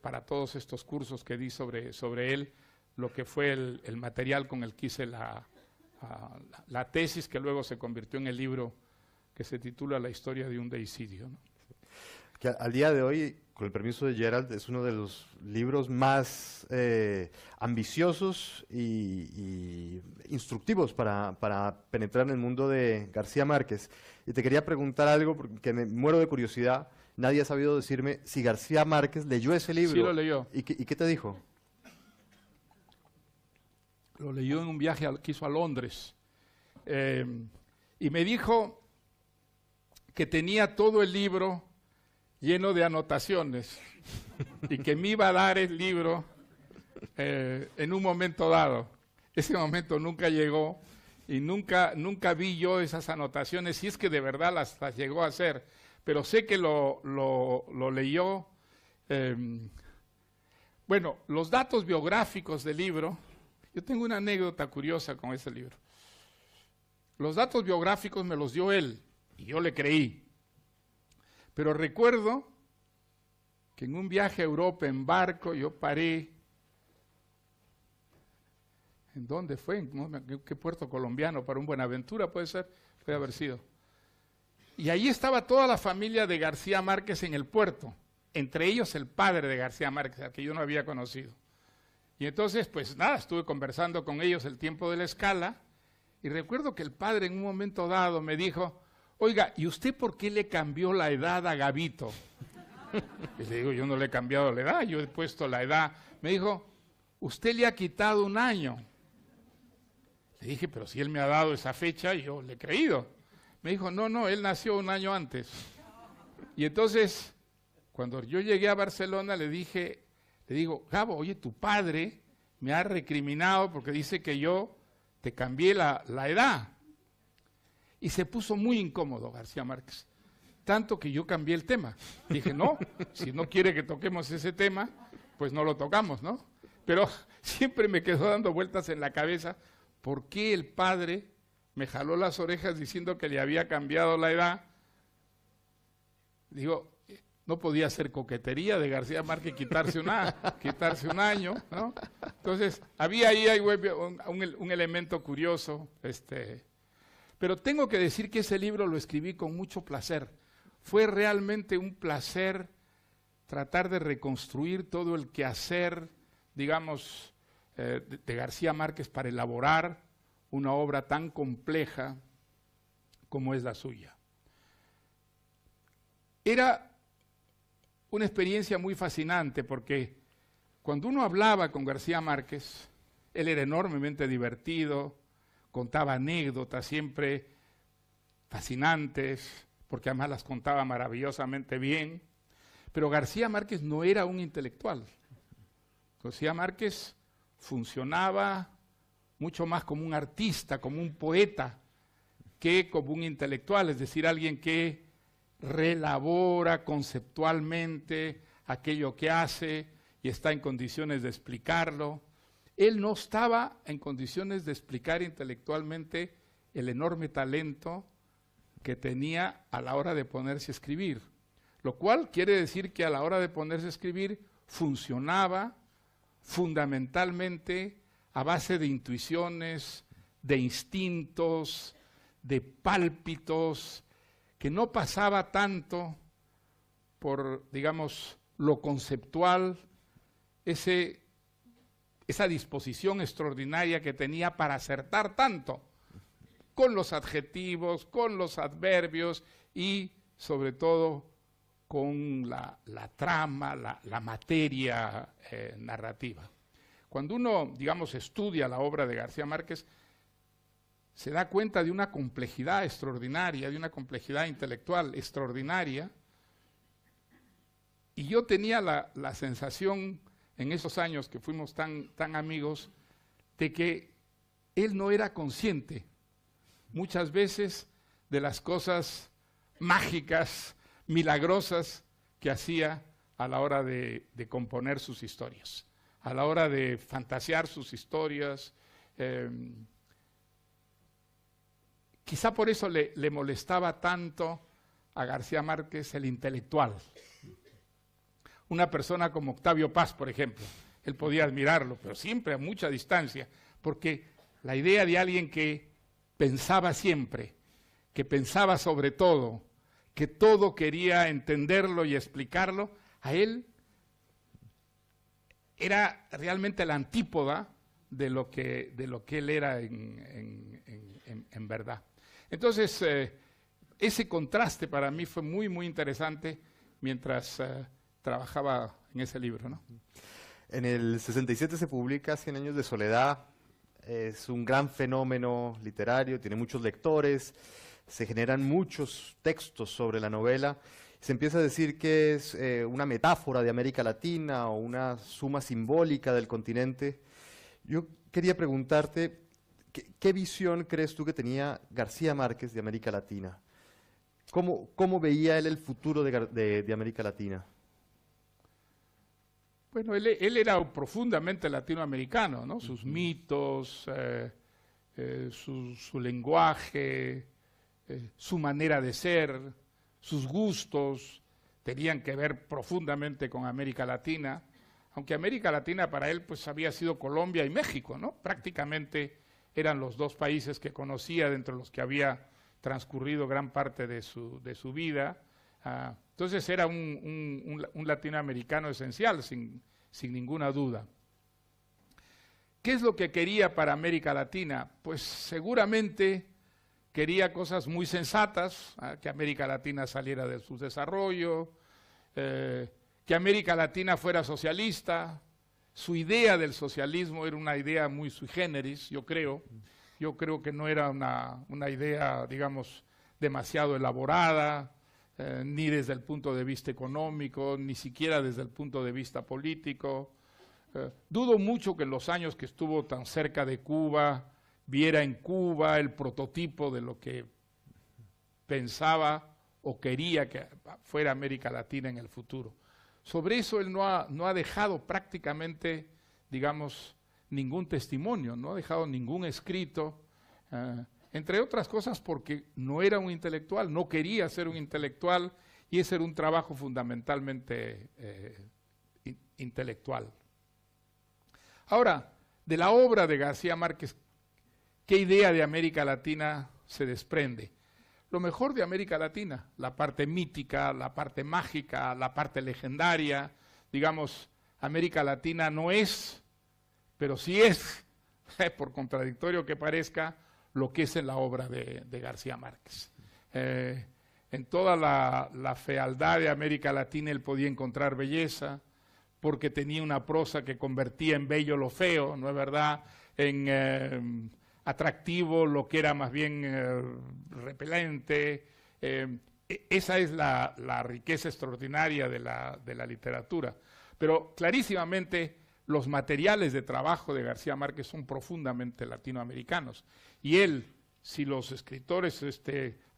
para todos estos cursos que di sobre él, lo que fue el material con el que hice la tesis, que luego se convirtió en el libro que se titula La historia de un deicidio, ¿no? Que al día de hoy, con el permiso de Gerald, es uno de los libros más ambiciosos y instructivos para penetrar en el mundo de García Márquez. Y te quería preguntar algo, porque me muero de curiosidad. Nadie ha sabido decirme si García Márquez leyó ese libro. Sí, lo leyó. ¿Y qué te dijo? Lo leyó en un viaje que hizo a Londres. Y me dijo que tenía todo el libro lleno de anotaciones y que me iba a dar el libro en un momento dado. Ese momento nunca llegó y nunca vi yo esas anotaciones, si es que de verdad las llegó a hacer, pero sé que lo leyó. Bueno, los datos biográficos del libro, yo tengo una anécdota curiosa con ese libro. Los datos biográficos me los dio él y yo le creí. Pero recuerdo que en un viaje a Europa en barco yo paré. ¿En dónde fue? ¿En qué puerto colombiano? Para un Buenaventura puede ser, puede haber sido. Y ahí estaba toda la familia de García Márquez en el puerto, entre ellos el padre de García Márquez, al que yo no había conocido. Y entonces, pues nada, estuve conversando con ellos el tiempo de la escala, y recuerdo que el padre en un momento dado me dijo: oiga, ¿y usted por qué le cambió la edad a Gabito? Y le digo, yo no le he cambiado la edad, yo he puesto la edad. Me dijo, usted le ha quitado un año. Le dije, pero si él me ha dado esa fecha, yo le he creído. Me dijo, no, él nació un año antes. Y entonces, cuando yo llegué a Barcelona, le digo, Gabo, oye, tu padre me ha recriminado porque dice que yo te cambié la edad. Y se puso muy incómodo García Márquez, tanto que yo cambié el tema. Dije, no, si no quiere que toquemos ese tema, pues no lo tocamos, ¿no? Pero siempre me quedó dando vueltas en la cabeza, ¿por qué el padre me jaló las orejas diciendo que le había cambiado la edad? Digo, no podía ser coquetería de García Márquez quitarse un año, ¿no? Entonces, había ahí un elemento curioso, pero tengo que decir que ese libro lo escribí con mucho placer. Fue realmente un placer tratar de reconstruir todo el quehacer, digamos, de García Márquez para elaborar una obra tan compleja como es la suya. Era una experiencia muy fascinante porque cuando uno hablaba con García Márquez, él era enormemente divertido, contaba anécdotas siempre fascinantes, porque además las contaba maravillosamente bien, pero García Márquez no era un intelectual. García Márquez funcionaba mucho más como un artista, como un poeta, que como un intelectual, es decir, alguien que reelabora conceptualmente aquello que hace y está en condiciones de explicarlo. Él no estaba en condiciones de explicar intelectualmente el enorme talento que tenía a la hora de ponerse a escribir, lo cual quiere decir que a la hora de ponerse a escribir funcionaba fundamentalmente a base de intuiciones, de instintos, de pálpitos, que no pasaba tanto por, digamos, lo conceptual, esa disposición extraordinaria que tenía para acertar tanto con los adjetivos, con los adverbios y, sobre todo, con la trama, la materia narrativa. Cuando uno, digamos, estudia la obra de García Márquez, se da cuenta de una complejidad extraordinaria, de una complejidad intelectual extraordinaria. Y yo tenía la sensación, en esos años que fuimos tan amigos, de que él no era consciente muchas veces de las cosas mágicas, milagrosas que hacía a la hora de componer sus historias, a la hora de fantasear sus historias. Quizá por eso le molestaba tanto a García Márquez el intelectual. Una persona como Octavio Paz, por ejemplo, él podía admirarlo, pero siempre a mucha distancia, porque la idea de alguien que pensaba siempre, que pensaba sobre todo, que todo quería entenderlo y explicarlo, a él era realmente la antípoda de lo que él era en verdad. Entonces, ese contraste para mí fue muy, muy interesante mientras trabajaba en ese libro, ¿no? En el 67 se publica 100 años de soledad, es un gran fenómeno literario, tiene muchos lectores, se generan muchos textos sobre la novela, se empieza a decir que es una metáfora de América Latina o una suma simbólica del continente. Yo quería preguntarte, ¿qué visión crees tú que tenía García Márquez de América Latina? ¿Cómo veía él el futuro de América Latina? Bueno, él era profundamente latinoamericano, ¿no? Sus mitos, su lenguaje, su manera de ser, sus gustos, tenían que ver profundamente con América Latina, aunque América Latina para él pues había sido Colombia y México, ¿no? Prácticamente eran los dos países que conocía, dentro de los que había transcurrido gran parte de su vida. Entonces era un latinoamericano esencial, sin ninguna duda. ¿Qué es lo que quería para América Latina? Pues seguramente quería cosas muy sensatas, que América Latina saliera de su desarrollo, que América Latina fuera socialista. Su idea del socialismo era una idea muy sui generis, yo creo. Yo creo que no era una idea, digamos, demasiado elaborada, ni desde el punto de vista económico, ni siquiera desde el punto de vista político. Dudo mucho que en los años que estuvo tan cerca de Cuba, viera en Cuba el prototipo de lo que pensaba o quería que fuera América Latina en el futuro. Sobre eso él no ha dejado prácticamente, digamos, ningún testimonio, no ha dejado ningún escrito, entre otras cosas porque no era un intelectual, no quería ser un intelectual y ese era un trabajo fundamentalmente intelectual. Ahora, de la obra de García Márquez, ¿qué idea de América Latina se desprende? Lo mejor de América Latina, la parte mítica, la parte mágica, la parte legendaria. Digamos, América Latina no es, pero sí es, por contradictorio que parezca, lo que es en la obra de García Márquez. En toda la fealdad de América Latina él podía encontrar belleza, porque tenía una prosa que convertía en bello lo feo, ¿no es verdad?, en atractivo lo que era más bien repelente. Esa es la riqueza extraordinaria de la literatura. Pero clarísimamente los materiales de trabajo de García Márquez son profundamente latinoamericanos. Y él, si los escritores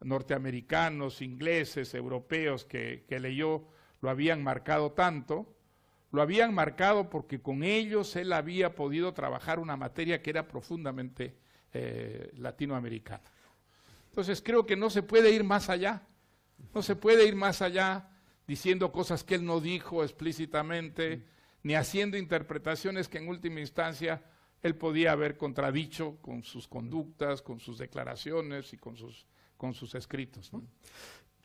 norteamericanos, ingleses, europeos que leyó lo habían marcado tanto, lo habían marcado porque con ellos él había podido trabajar una materia que era profundamente latinoamericana. Entonces creo que no se puede ir más allá, no se puede ir más allá diciendo cosas que él no dijo explícitamente, ni haciendo interpretaciones que en última instancia él podía haber contradicho con sus conductas, con sus declaraciones y con sus escritos, ¿no?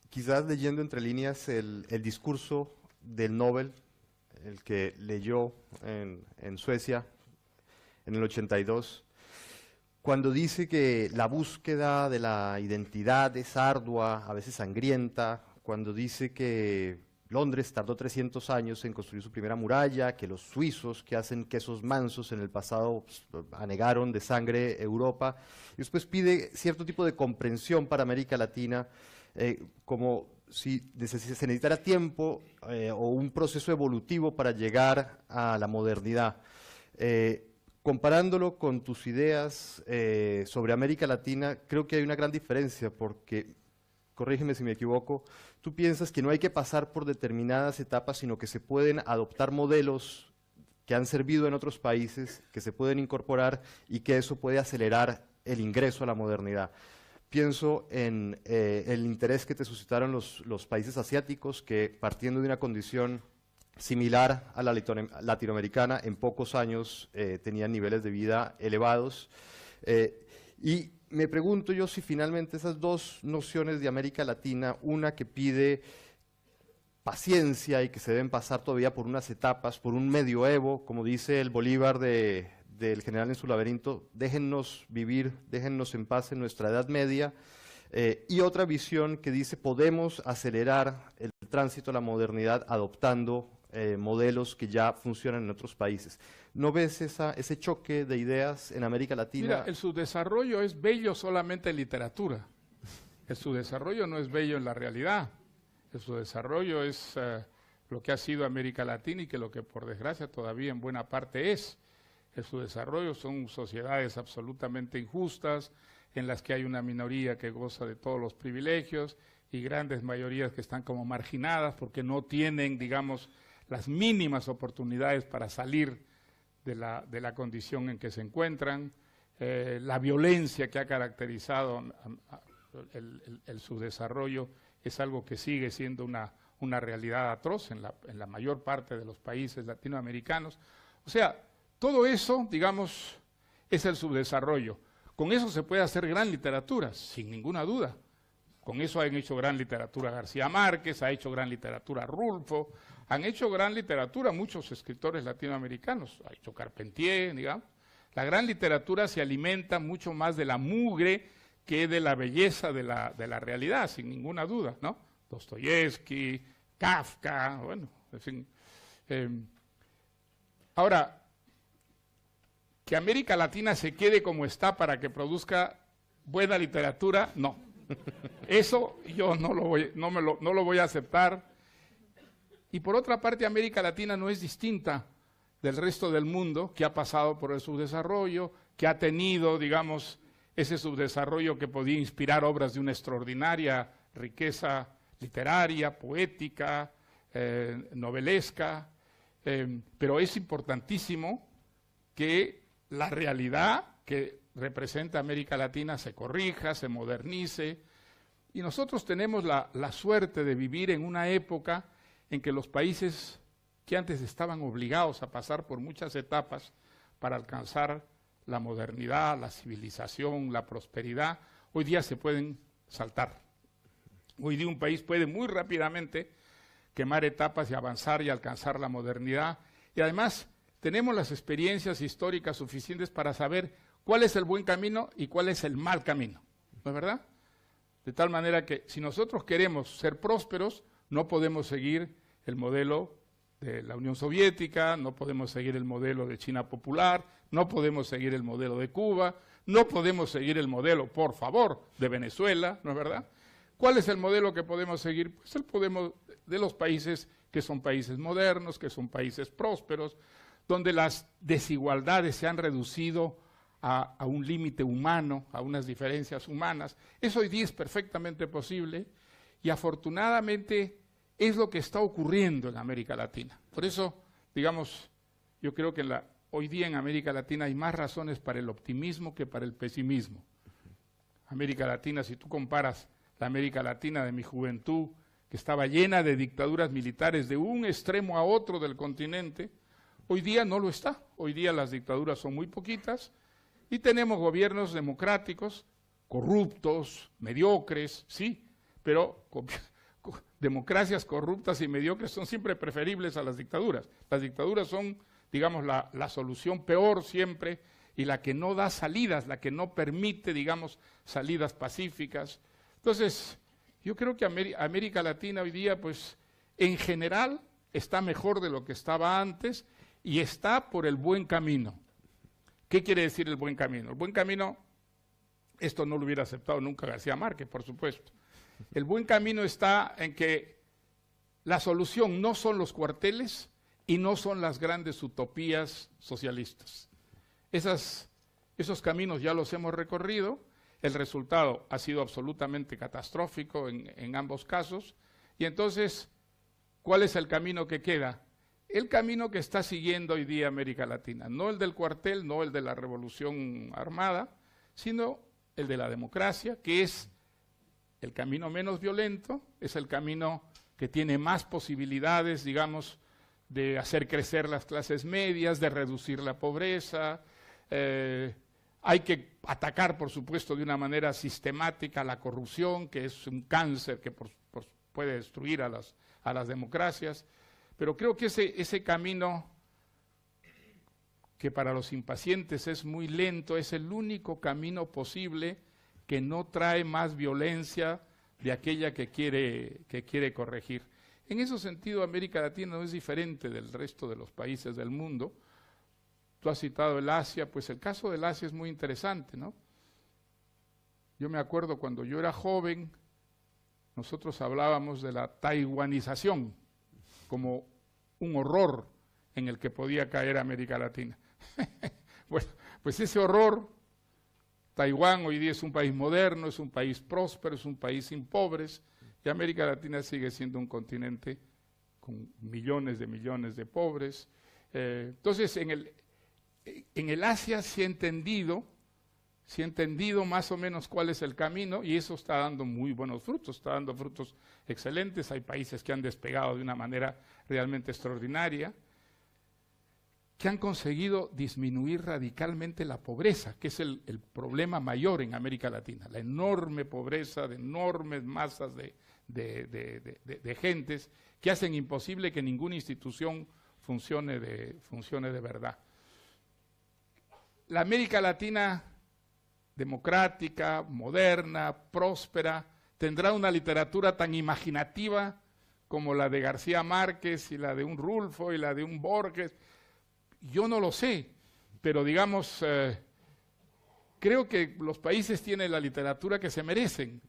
Quizás leyendo entre líneas el discurso del Nobel, el que leyó en Suecia en el 82, cuando dice que la búsqueda de la identidad es ardua, a veces sangrienta, cuando dice que Londres tardó 300 años en construir su primera muralla, que los suizos que hacen quesos mansos en el pasado anegaron de sangre Europa, y después pide cierto tipo de comprensión para América Latina, como si se necesitara tiempo o un proceso evolutivo para llegar a la modernidad. Comparándolo con tus ideas sobre América Latina, creo que hay una gran diferencia porque, corrígeme si me equivoco, tú piensas que no hay que pasar por determinadas etapas, sino que se pueden adoptar modelos que han servido en otros países, que se pueden incorporar y que eso puede acelerar el ingreso a la modernidad. Pienso en el interés que te suscitaron los países asiáticos que, partiendo de una condición similar a la latinoamericana, en pocos años tenían niveles de vida elevados. Y me pregunto yo si finalmente esas dos nociones de América Latina, una que pide paciencia y que se deben pasar todavía por unas etapas, por un medioevo, como dice el Bolívar del General en su laberinto, déjennos vivir, déjennos en paz en nuestra Edad Media, y otra visión que dice podemos acelerar el tránsito a la modernidad adoptando modelos que ya funcionan en otros países. ¿No ves ese choque de ideas en América Latina? Mira, el subdesarrollo es bello solamente en literatura. El subdesarrollo no es bello en la realidad. El subdesarrollo es lo que ha sido América Latina y que lo que por desgracia todavía en buena parte es. El subdesarrollo son sociedades absolutamente injustas, en las que hay una minoría que goza de todos los privilegios y grandes mayorías que están como marginadas porque no tienen, digamos, las mínimas oportunidades para salir de la condición en que se encuentran, la violencia que ha caracterizado el subdesarrollo es algo que sigue siendo una realidad atroz en la mayor parte de los países latinoamericanos. O sea, todo eso, digamos, es el subdesarrollo. Con eso se puede hacer gran literatura, sin ninguna duda. Con eso han hecho gran literatura García Márquez, ha hecho gran literatura Rulfo, han hecho gran literatura muchos escritores latinoamericanos, ha hecho Carpentier, digamos. La gran literatura se alimenta mucho más de la mugre que de la belleza de la realidad, sin ninguna duda, ¿no? Dostoyevsky, Kafka, bueno, en fin. Ahora, que América Latina se quede como está para que produzca buena literatura, no. Eso yo no lo voy a aceptar. Y por otra parte, América Latina no es distinta del resto del mundo que ha pasado por el subdesarrollo, que ha tenido, digamos, ese subdesarrollo que podía inspirar obras de una extraordinaria riqueza literaria, poética, novelesca, pero es importantísimo que la realidad que representa América Latina se corrija, se modernice, Y nosotros tenemos la suerte de vivir en una época en que los países que antes estaban obligados a pasar por muchas etapas para alcanzar la modernidad, la civilización, la prosperidad, hoy día se pueden saltar. Hoy día un país puede muy rápidamente quemar etapas y avanzar y alcanzar la modernidad. Y además tenemos las experiencias históricas suficientes para saber cuál es el buen camino y cuál es el mal camino, ¿no es verdad? De tal manera que si nosotros queremos ser prósperos, no podemos seguir el modelo de la Unión Soviética, no podemos seguir el modelo de China popular, no podemos seguir el modelo de Cuba, no podemos seguir el modelo, por favor, de Venezuela, ¿no es verdad? ¿Cuál es el modelo que podemos seguir? Pues el modelo de los países que son países modernos, que son países prósperos, donde las desigualdades se han reducido a un límite humano, a unas diferencias humanas. Eso hoy día es perfectamente posible y afortunadamente es lo que está ocurriendo en América Latina. Por eso, digamos, yo creo que hoy día en América Latina hay más razones para el optimismo que para el pesimismo. América Latina, si tú comparas la América Latina de mi juventud, que estaba llena de dictaduras militares de un extremo a otro del continente, hoy día no lo está. Hoy día las dictaduras son muy poquitas y tenemos gobiernos democráticos, corruptos, mediocres, sí, pero democracias corruptas y mediocres son siempre preferibles a las dictaduras. Las dictaduras son, digamos, la solución peor siempre y la que no da salidas, la que no permite, digamos, salidas pacíficas. Entonces, yo creo que América Latina hoy día, pues, en general, está mejor de lo que estaba antes y está por el buen camino. ¿Qué quiere decir el buen camino? El buen camino, esto no lo hubiera aceptado nunca García Márquez, por supuesto. El buen camino está en que la solución no son los cuarteles y no son las grandes utopías socialistas. Esos caminos ya los hemos recorrido, el resultado ha sido absolutamente catastrófico en ambos casos, y entonces, ¿cuál es el camino que queda? El camino que está siguiendo hoy día América Latina, no el del cuartel, no el de la revolución armada, sino el de la democracia, que es el camino menos violento, es el camino que tiene más posibilidades, digamos, de hacer crecer las clases medias, de reducir la pobreza. Hay que atacar, por supuesto, de una manera sistemática la corrupción, que es un cáncer que puede destruir a las democracias. Pero creo que ese camino, que para los impacientes es muy lento, es el único camino posible que no trae más violencia de aquella que quiere corregir. En ese sentido, América Latina no es diferente del resto de los países del mundo. Tú has citado el Asia, pues el caso del Asia es muy interesante, ¿no? Yo me acuerdo cuando yo era joven, nosotros hablábamos de la taiwanización como un horror en el que podía caer América Latina. Bueno, pues ese horror, Taiwán hoy día es un país moderno, es un país próspero, es un país sin pobres, y América Latina sigue siendo un continente con millones de pobres. Entonces, en el Asia se ha entendido más o menos cuál es el camino, y eso está dando muy buenos frutos, está dando frutos excelentes. Hay países que han despegado de una manera realmente extraordinaria, que han conseguido disminuir radicalmente la pobreza, que es el problema mayor en América Latina, la enorme pobreza de enormes masas de gentes que hacen imposible que ninguna institución funcione de verdad. La América Latina democrática, moderna, próspera, tendrá una literatura tan imaginativa como la de García Márquez y la de un Rulfo y la de un Borges. Yo no lo sé, pero digamos, creo que los países tienen la literatura que se merecen.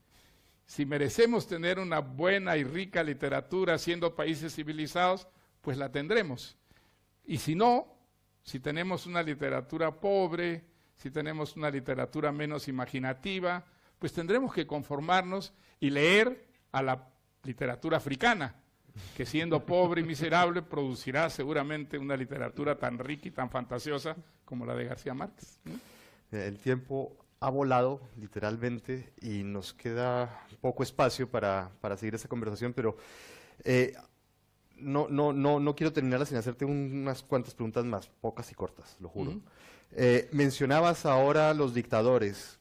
Si merecemos tener una buena y rica literatura siendo países civilizados, pues la tendremos. Y si no, si tenemos una literatura pobre, si tenemos una literatura menos imaginativa, pues tendremos que conformarnos y leer a la literatura africana, que siendo pobre y miserable producirá seguramente una literatura tan rica y tan fantasiosa como la de García Márquez. El tiempo ha volado literalmente y nos queda poco espacio para seguir esta conversación, pero no quiero terminarla sin hacerte unas cuantas preguntas más, pocas y cortas, lo juro. Mencionabas ahora los dictadores.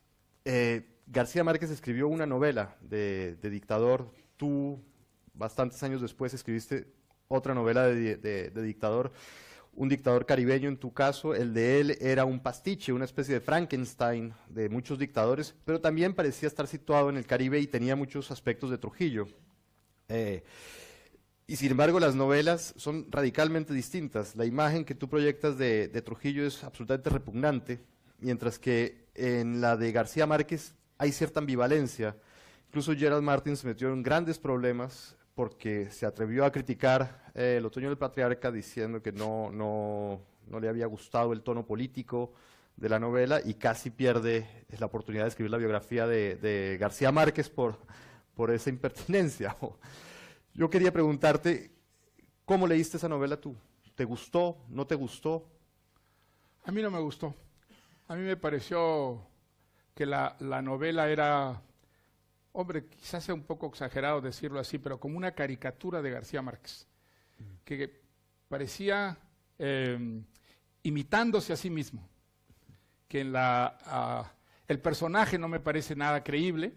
García Márquez escribió una novela de dictador. Tú, bastantes años después, escribiste otra novela de dictador, un dictador caribeño en tu caso. El de él era un pastiche, una especie de Frankenstein de muchos dictadores, pero también parecía estar situado en el Caribe y tenía muchos aspectos de Trujillo. Y sin embargo las novelas son radicalmente distintas. La imagen que tú proyectas de Trujillo es absolutamente repugnante, mientras que en la de García Márquez hay cierta ambivalencia. Incluso Gerald Martin se metió en grandes problemas porque se atrevió a criticar El otoño del patriarca, diciendo que no le había gustado el tono político de la novela, y casi pierde la oportunidad de escribir la biografía de García Márquez por esa impertinencia. Yo quería preguntarte, ¿cómo leíste esa novela tú? ¿Te gustó? ¿No te gustó? A mí no me gustó. A mí me pareció que la novela era, hombre, quizás sea un poco exagerado decirlo así, pero como una caricatura de García Márquez, que parecía imitándose a sí mismo, que el personaje no me parece nada creíble.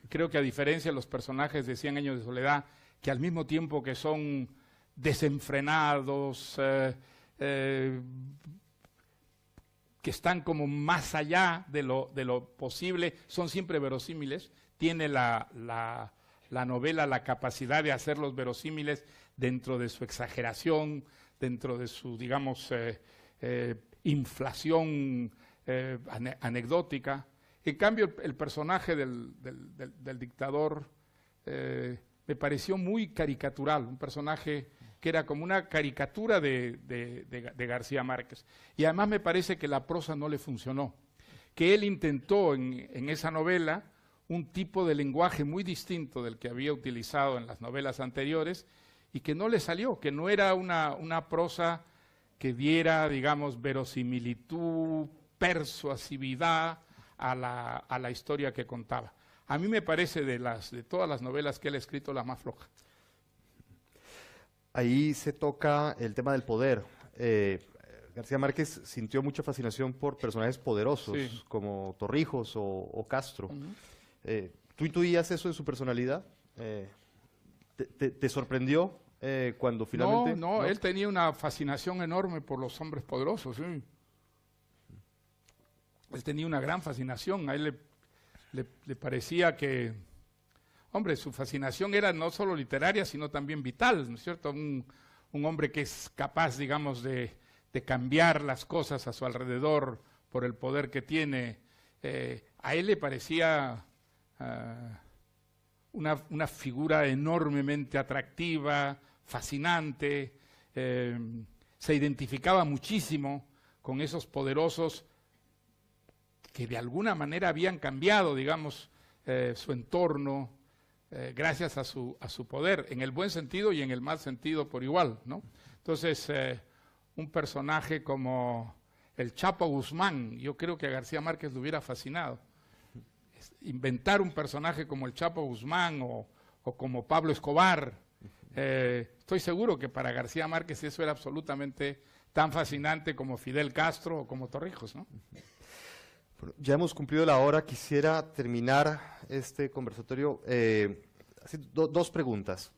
Creo que a diferencia de los personajes de 100 años de soledad, que al mismo tiempo que son desenfrenados, que están como más allá de lo posible, son siempre verosímiles. Tiene la novela la capacidad de hacerlos verosímiles dentro de su exageración, dentro de su, digamos, inflación anecdótica. En cambio, el personaje del dictador me pareció muy caricatural, un personaje que era como una caricatura de García Márquez. Y además me parece que la prosa no le funcionó, que él intentó en esa novela un tipo de lenguaje muy distinto del que había utilizado en las novelas anteriores, y que no le salió, que no era una prosa que diera, digamos, verosimilitud, persuasividad a la historia que contaba. A mí me parece de todas las novelas que él ha escrito la más floja. Ahí se toca el tema del poder. García Márquez sintió mucha fascinación por personajes poderosos, sí, como Torrijos o Castro. ¿Tú intuías eso de su personalidad? ¿Te sorprendió cuando finalmente...? No, él tenía una fascinación enorme por los hombres poderosos, sí. Él tenía una gran fascinación. A él le parecía que, hombre, su fascinación era no solo literaria, sino también vital, ¿no es cierto? Un hombre que es capaz, digamos, de cambiar las cosas a su alrededor por el poder que tiene. A él le parecía una figura enormemente atractiva, fascinante. Se identificaba muchísimo con esos poderosos que de alguna manera habían cambiado, digamos, su entorno, gracias a su poder, en el buen sentido y en el mal sentido por igual, ¿no? Entonces, un personaje como el Chapo Guzmán, yo creo que a García Márquez le hubiera fascinado. Inventar un personaje como el Chapo Guzmán o como Pablo Escobar, estoy seguro que para García Márquez eso era absolutamente tan fascinante como Fidel Castro o como Torrijos, ¿no? Ya hemos cumplido la hora. Quisiera terminar este conversatorio haciendo dos preguntas.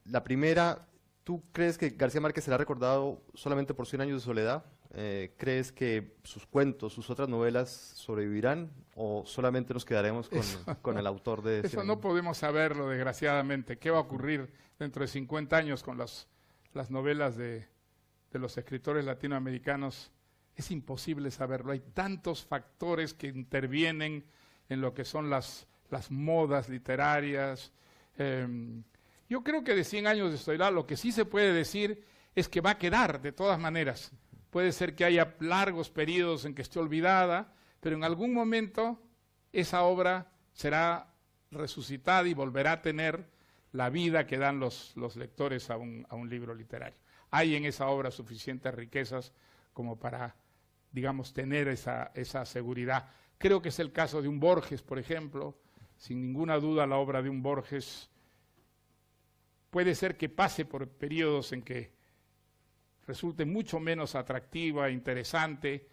La primera, ¿tú crees que García Márquez será recordado solamente por 100 años de soledad? ¿Crees que sus cuentos, sus otras novelas sobrevivirán, o solamente nos quedaremos con el autor de... Eso no podemos saberlo, desgraciadamente. ¿Qué va a ocurrir dentro de 50 años con las novelas de los escritores latinoamericanos? Es imposible saberlo. Hay tantos factores que intervienen en lo que son las modas literarias. Yo creo que de 100 años de soledad lo que sí se puede decir es que va a quedar de todas maneras. Puede ser que haya largos periodos en que esté olvidada, pero en algún momento esa obra será resucitada y volverá a tener la vida que dan los lectores a un libro literario. Hay en esa obra suficientes riquezas como para, digamos, tener esa seguridad. Creo que es el caso de un Borges, por ejemplo. Sin ninguna duda la obra de un Borges puede ser que pase por periodos en que resulte mucho menos atractiva e interesante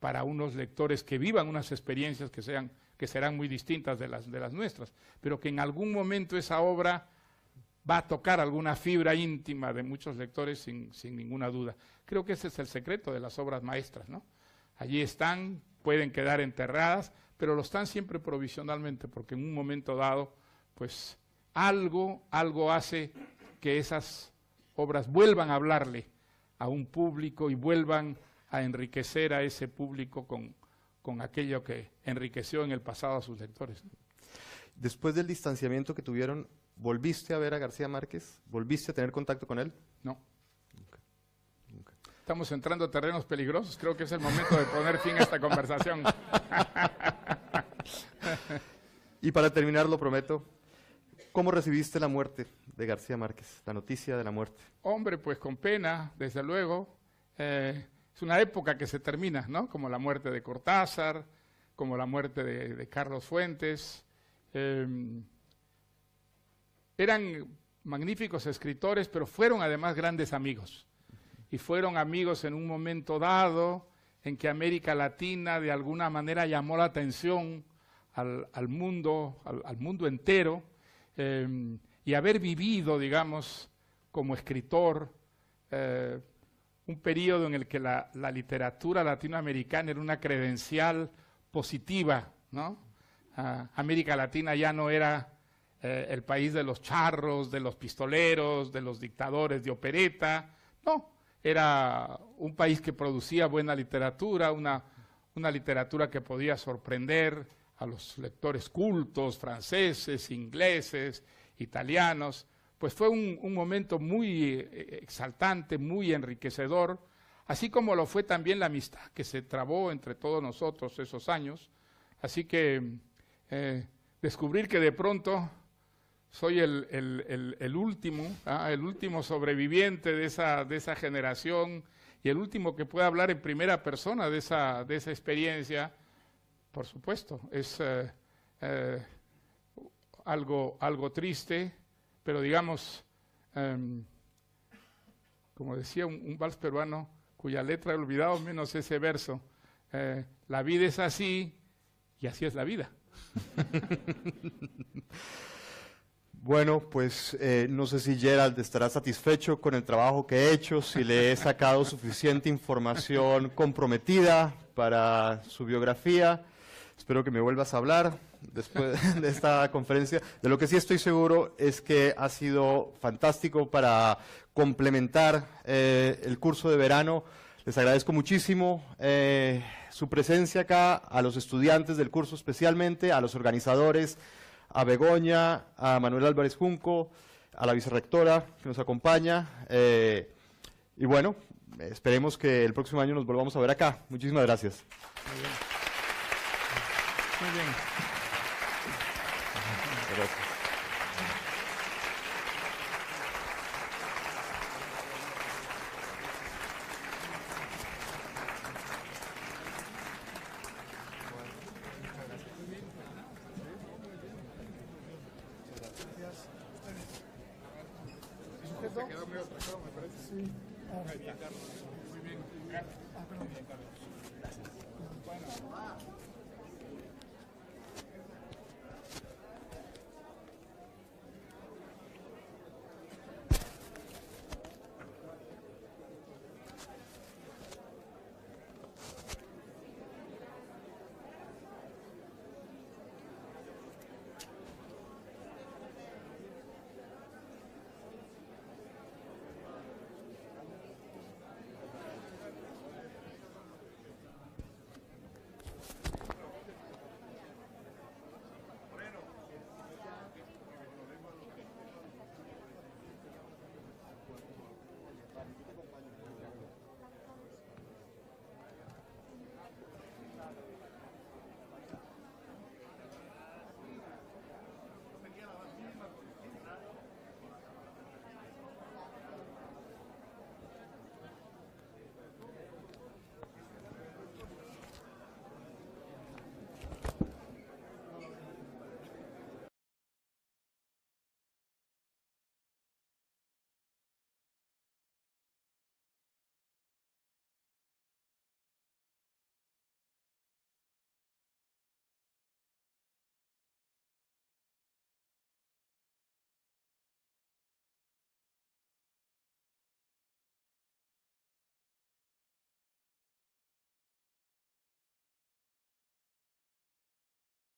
para unos lectores que vivan unas experiencias que serán muy distintas de las nuestras, pero que en algún momento esa obra va a tocar alguna fibra íntima de muchos lectores sin ninguna duda. Creo que ese es el secreto de las obras maestras, ¿no? Allí están, pueden quedar enterradas, pero lo están siempre provisionalmente, porque en un momento dado, pues algo hace que esas obras vuelvan a hablarle a un público y vuelvan a enriquecer a ese público con aquello que enriqueció en el pasado a sus lectores. Después del distanciamiento que tuvieron, ¿volviste a ver a García Márquez? ¿Volviste a tener contacto con él? No. Estamos entrando a terrenos peligrosos, creo que es el momento de poner fin a esta conversación. Y para terminar, lo prometo, ¿cómo recibiste la muerte de García Márquez, la noticia de la muerte? Hombre, pues con pena, desde luego. Es una época que se termina, ¿no? Como la muerte de Cortázar, como la muerte de Carlos Fuentes. Eran magníficos escritores, pero fueron además grandes amigos. Y fueron amigos en un momento dado en que América Latina de alguna manera llamó la atención al mundo entero, y haber vivido, digamos, como escritor, un periodo en el que la literatura latinoamericana era una credencial positiva, ¿no? América Latina ya no era el país de los charros, de los pistoleros, de los dictadores de opereta, no. Era un país que producía buena literatura, una literatura que podía sorprender a los lectores cultos, franceses, ingleses, italianos. Pues fue un momento muy exaltante, muy enriquecedor, así como lo fue también la amistad que se trabó entre todos nosotros esos años. Así que descubrir que de pronto soy el último sobreviviente de esa generación y el último que pueda hablar en primera persona de esa experiencia, por supuesto, es algo triste, pero digamos, como decía un vals peruano, cuya letra he olvidado menos ese verso, la vida es así y así es la vida. Bueno, pues no sé si Gerald estará satisfecho con el trabajo que he hecho, si le he sacado suficiente información comprometida para su biografía. Espero que me vuelvas a hablar después de esta conferencia. De lo que sí estoy seguro es que ha sido fantástico para complementar el curso de verano. Les agradezco muchísimo su presencia acá, a los estudiantes del curso especialmente, a los organizadores, a Begoña, a Manuel Álvarez Junco, a la vicerrectora que nos acompaña. Y bueno, esperemos que el próximo año nos volvamos a ver acá. Muchísimas gracias. Muy bien. Muy bien. Gracias. Se quedó medio atracado, me parece. Sí. Muy bien, Carlos. Muy bien. Muy bien, Carlos. Gracias. Bueno.